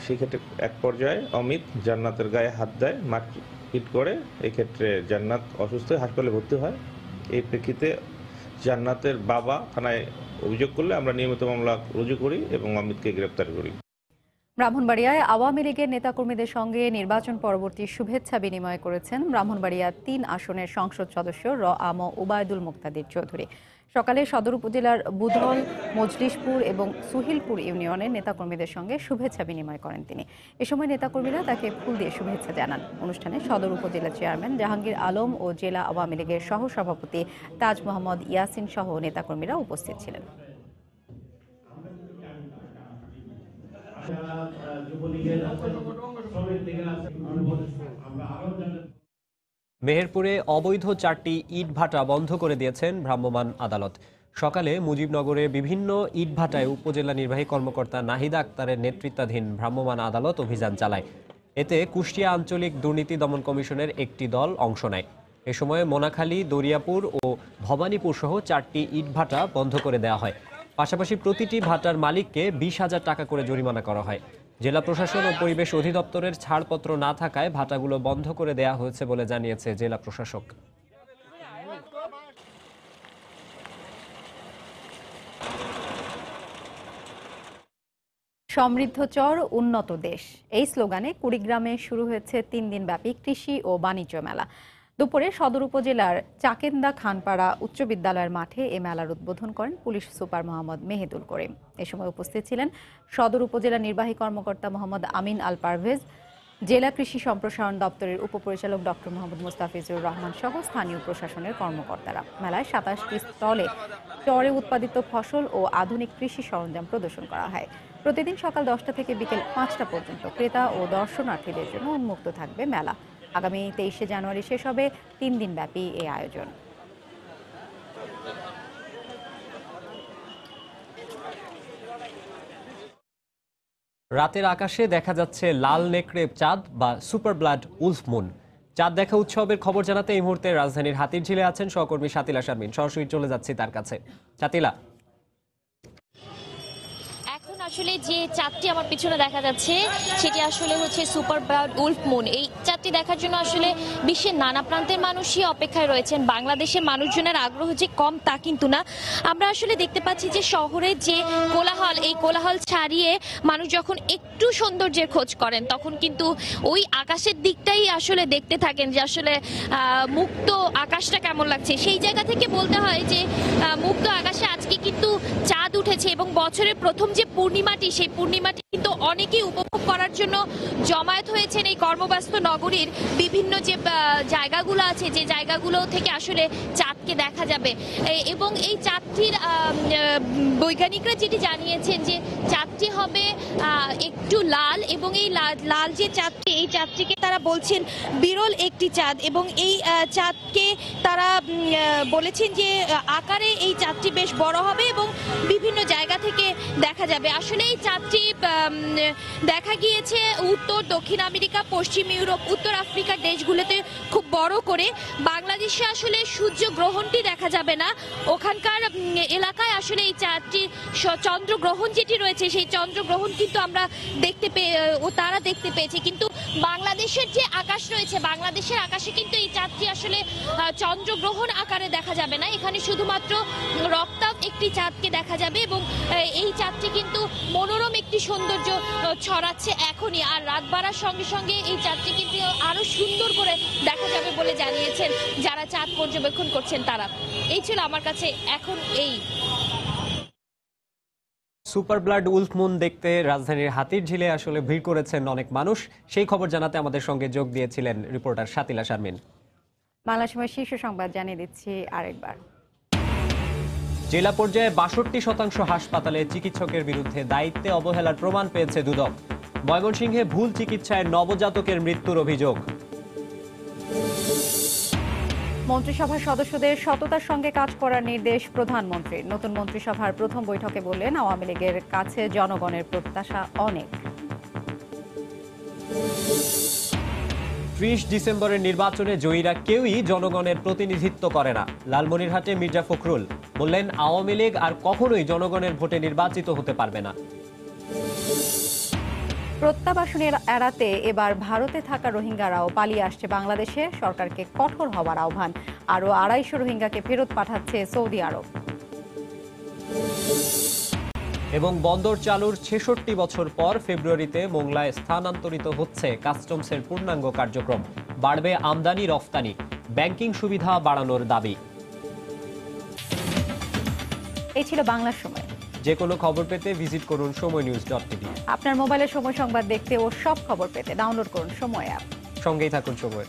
সেক্ষেত্রে এক পর্যায়ে অমিত জান্নাতের গায়ে হাত দেয়, মারপিট করে। এক্ষেত্রে জান্নাত অসুস্থ হয়ে হাসপাতালে ভর্তি হয়। এই প্রেক্ষিতে জান্নাতের বাবা থানায় অভিযোগ করলে আমরা নিয়মিত মামলা রুজু করি এবং অমিতকে গ্রেপ্তার করি। ব্রাহ্মণবাড়িয়ায় আওয়ামী লীগের নেতাকর্মীদের সঙ্গে নির্বাচন পরবর্তী শুভেচ্ছা বিনিময় করেছেন ব্রাহ্মণবাড়িয়া 3 আসনের সংসদ সদস্য আম উবায়দুল মুক্তাদির চৌধুরী। সকালে সদর উপজেলার বুধল, মজলিশপুর এবং সুহিলপুর ইউনিয়নের নেতাকর্মীদের সঙ্গে শুভেচ্ছা বিনিময় করেন তিনি। এ সময় নেতাকর্মীরা তাকে ফুল দিয়ে শুভেচ্ছা জানান। অনুষ্ঠানে সদর উপজেলা চেয়ারম্যান জাহাঙ্গীর আলম ও জেলা আওয়ামী লীগের সহসভাপতি তাজ মোহাম্মদ ইয়াসিন সহ নেতাকর্মীরা উপস্থিত ছিলেন। মেহেরপুরে অবৈধ 4টি ইটভাটা বন্ধ করে দিয়েছেন ভ্রাম্যমাণ আদালত। সকালে মুজিবনগরে বিভিন্ন ইটভাটায় উপজেলা নির্বাহী কর্মকর্তা নাহিদা আক্তারের নেতৃত্বাধীন ভ্রাম্যমাণ আদালত অভিযান চালায়। এতে কুষ্টিয়া আঞ্চলিক দুর্নীতি দমন কমিশনের একটি দল অংশ নেয়। এ সময় মোনাখালী, দরিয়াপুর ও ভবানীপুর সহ 4টি ইটভাটা বন্ধ করে দেওয়া হয়। পাশাপাশি প্রতিটি ভাটার মালিককে 20,000 টাকা করে জরিমানা করা হয়। জেলা প্রশাসন ও পরিবেশ অধিদপ্তরের ছাড়পত্র না থাকায় ভাটাগুলো বন্ধ করে দেওয়া হয়েছে বলে জানিয়েছে জেলা প্রশাসক। সমৃদ্ধ চর, উন্নত দেশ, এই স্লোগানে কুড়িগ্রামে শুরু হয়েছে 3 দিনব্যাপী কৃষি ও বাণিজ্য মেলা। দুপুরে সদর উপজেলার চাকেন্দা খানপাড়া উচ্চ বিদ্যালয়ের মাঠে এ মেলার উদ্বোধন করেন পুলিশ সুপার মোহাম্মদ মেহেদুল করিম। এ সময় উপস্থিত ছিলেন সদর উপজেলা নির্বাহী কর্মকর্তা মোহাম্মদ আমিন আল পারভেজ, জেলা কৃষি সম্প্রসারণ দপ্তরের উপপরিচালক ডক্টর মোহাম্মদ মুস্তাফিজুর রহমান সহ স্থানীয় প্রশাসনের কর্মকর্তারা। মেলায় 27টি স্টলে চরে উৎপাদিত ফসল ও আধুনিক কৃষি সরঞ্জাম প্রদর্শন করা হয়। প্রতিদিন সকাল 10টা থেকে বিকেল 5টা পর্যন্ত ক্রেতা ও দর্শনার্থীদের জন্য উন্মুক্ত থাকবে মেলা। আগামী 23শে জানুয়ারি শেষ হবে 3 দিনব্যাপী এই আয়োজন। রাতের আকাশে দেখা যাচ্ছে লাল নেকড়ে চাঁদ বা সুপার ব্লাড উলফ মুন। চাঁদ দেখা উৎসবের খবর জানাতে এই মুহূর্তে রাজধানীর হাতিরঝিলে আছেন সহকর্মী শাতিলা শারমিন। সরাসরি চলে যাচ্ছি তার কাছে। শাতিলা, আসলে যে চাঁদটি আমার পিছনে দেখা যাচ্ছে সেটি আসলে হচ্ছে সুপার ব্লাড উলফ মুন। এই চাঁদটি দেখার জন্য আসলে বিশ্বের নানা প্রান্তের মানুষই অপেক্ষায় রয়েছেন। বাংলাদেশের মানুষজনের আগ্রহ যে কম তা কিন্তু না। আমরা আসলে দেখতে পাচ্ছি যে শহরে যে কোলাহল, এই কোলাহল ছাড়িয়ে মানুষ যখন একটু সৌন্দর্যের খোঁজ করেন তখন কিন্তু ওই আকাশের দিকটাই আসলে দেখতে থাকেন যে আসলে মুক্ত আকাশটা কেমন লাগছে। সেই জায়গা থেকে বলতে হয় যে মুক্ত আকাশে আজকে কিন্তু চাঁদ উঠেছে এবং বছরের প্রথম যে পূর্ণিমাটি, সেই পূর্ণিমাটি কিন্তু অনেকেই উপভোগ করার জন্য জমায়েত হয়েছেন এই কর্মব্যস্ত নগরীর বিভিন্ন যে জায়গাগুলো আছে, যে জায়গাগুলো থেকে আসলে চাঁদকে দেখা যাবে। এবং এই চাঁদটির বৈজ্ঞানিকরা যেটি জানিয়েছেন যে চাঁদটি হবে একটু লাল এবং এই লাল যে চাঁদটি, এই চাঁদটিকে তারা বলছেন বিরল একটি চাঁদ এবং এই চাঁদকে তারা বলেছেন যে আকারে এই চাঁদটি বেশ বড় হবে এবং বিভিন্ন জায়গা থেকে দেখা যাবে। আসলে এই চাঁদটি দেখা গিয়েছে উত্তর দক্ষিণ আমেরিকা, পশ্চিম ইউরোপ, উত্তর আফ্রিকার দেশগুলোতে খুব বড় করে। বাংলাদেশে আসলে সূর্য গ্রহণটি দেখা যাবে না, ওখানকার এলাকায় আসলে এই চাঁদটি চন্দ্রগ্রহণ যেটি রয়েছে সেই চন্দ্রগ্রহণ কিন্তু আমরা তারা দেখতে পেয়েছে। কিন্তু বাংলাদেশের যে আকাশ রয়েছে, বাংলাদেশের আকাশে কিন্তু এই চাঁদটি আসলে চন্দ্রগ্রহণ আকারে দেখা যাবে না, এখানে শুধুমাত্র রক্তাভ একটি চাঁদকে দেখা যাবে এবং এই চাঁদটি কিন্তু মনোরম একটি সৌন্দর্য ছড়াচ্ছে এখনই। আর রাত বাড়ার সঙ্গে সঙ্গে এই চাঁদটি কিন্তু আরো সুন্দর করে দেখা যাবে বলে জানিয়েছেন যারা চাঁদ পর্যবেক্ষণ করছেন তারা। এই ছিল আমার কাছে এখন এই সুপার ব্লাড উলফ মুন দেখতে রাজধানীর হাতিরঝিলে আসলে ভিড় করেছেন অনেক মানুষ। সেই খবর জানাতে আমাদের সঙ্গে যোগ দিয়েছিলেন রিপোর্টার শাতিলা শারমিন। বাংলা সময় শীর্ষ সংবাদ জানিয়ে দিচ্ছি আরেকবার। জেলা পর্যায়ে ৬২% হাসপাতালে চিকিৎসকের বিরুদ্ধে দায়িত্বে অবহেলার প্রমাণ পেয়েছে দুদক। ময়মনসিংহে ভুল চিকিৎসায় নবজাতকের মৃত্যুর অভিযোগ। মন্ত্রিসভার সদস্যদের সততার সঙ্গে কাজ করার নির্দেশ প্রধানমন্ত্রীর। নতুন মন্ত্রিসভার প্রথম বৈঠকে বললেন, আওয়ামী লীগের কাছে জনগণের প্রত্যাশা অনেক। ৩০ ডিসেম্বরের নির্বাচনে জয়ীরা কেউই জনগণের প্রতিনিধিত্ব করে না। লালমনিরহাটে মির্জা ফখরুল বললেন, আওয়ামী লীগ আর কখনোই জনগণের ভোটে নির্বাচিত হতে পারবে না। প্রত্যাবাসনের এড়াতে এবার ভারতে থাকা রোহিঙ্গারাও পালিয়ে আসছে বাংলাদেশে। সরকারকে কঠোর হওয়ার আহ্বান। আরও ২৫০ রোহিঙ্গাকে ফেরত পাঠাচ্ছে সৌদি আরব। এবং বন্দর চালুর ৬৬ বছর পর ফেব্রুয়ারিতে মোংলায় স্থানান্তরিত হচ্ছে কাস্টমসের পূর্ণাঙ্গ কার্যক্রম। বাড়বে আমদানি রফতানি, ব্যাংকিং সুবিধা বাড়ানোর দাবি। এই ছিল বাংলার সময়। যে কোনো খবর পেতে ভিজিট করুন সময়নিউজ.tv। আপনার মোবাইলে সময় সংবাদ দেখতে ও সব খবর পেতে ডাউনলোড করুন সময় অ্যাপ। সঙ্গেই থাকুন সময়।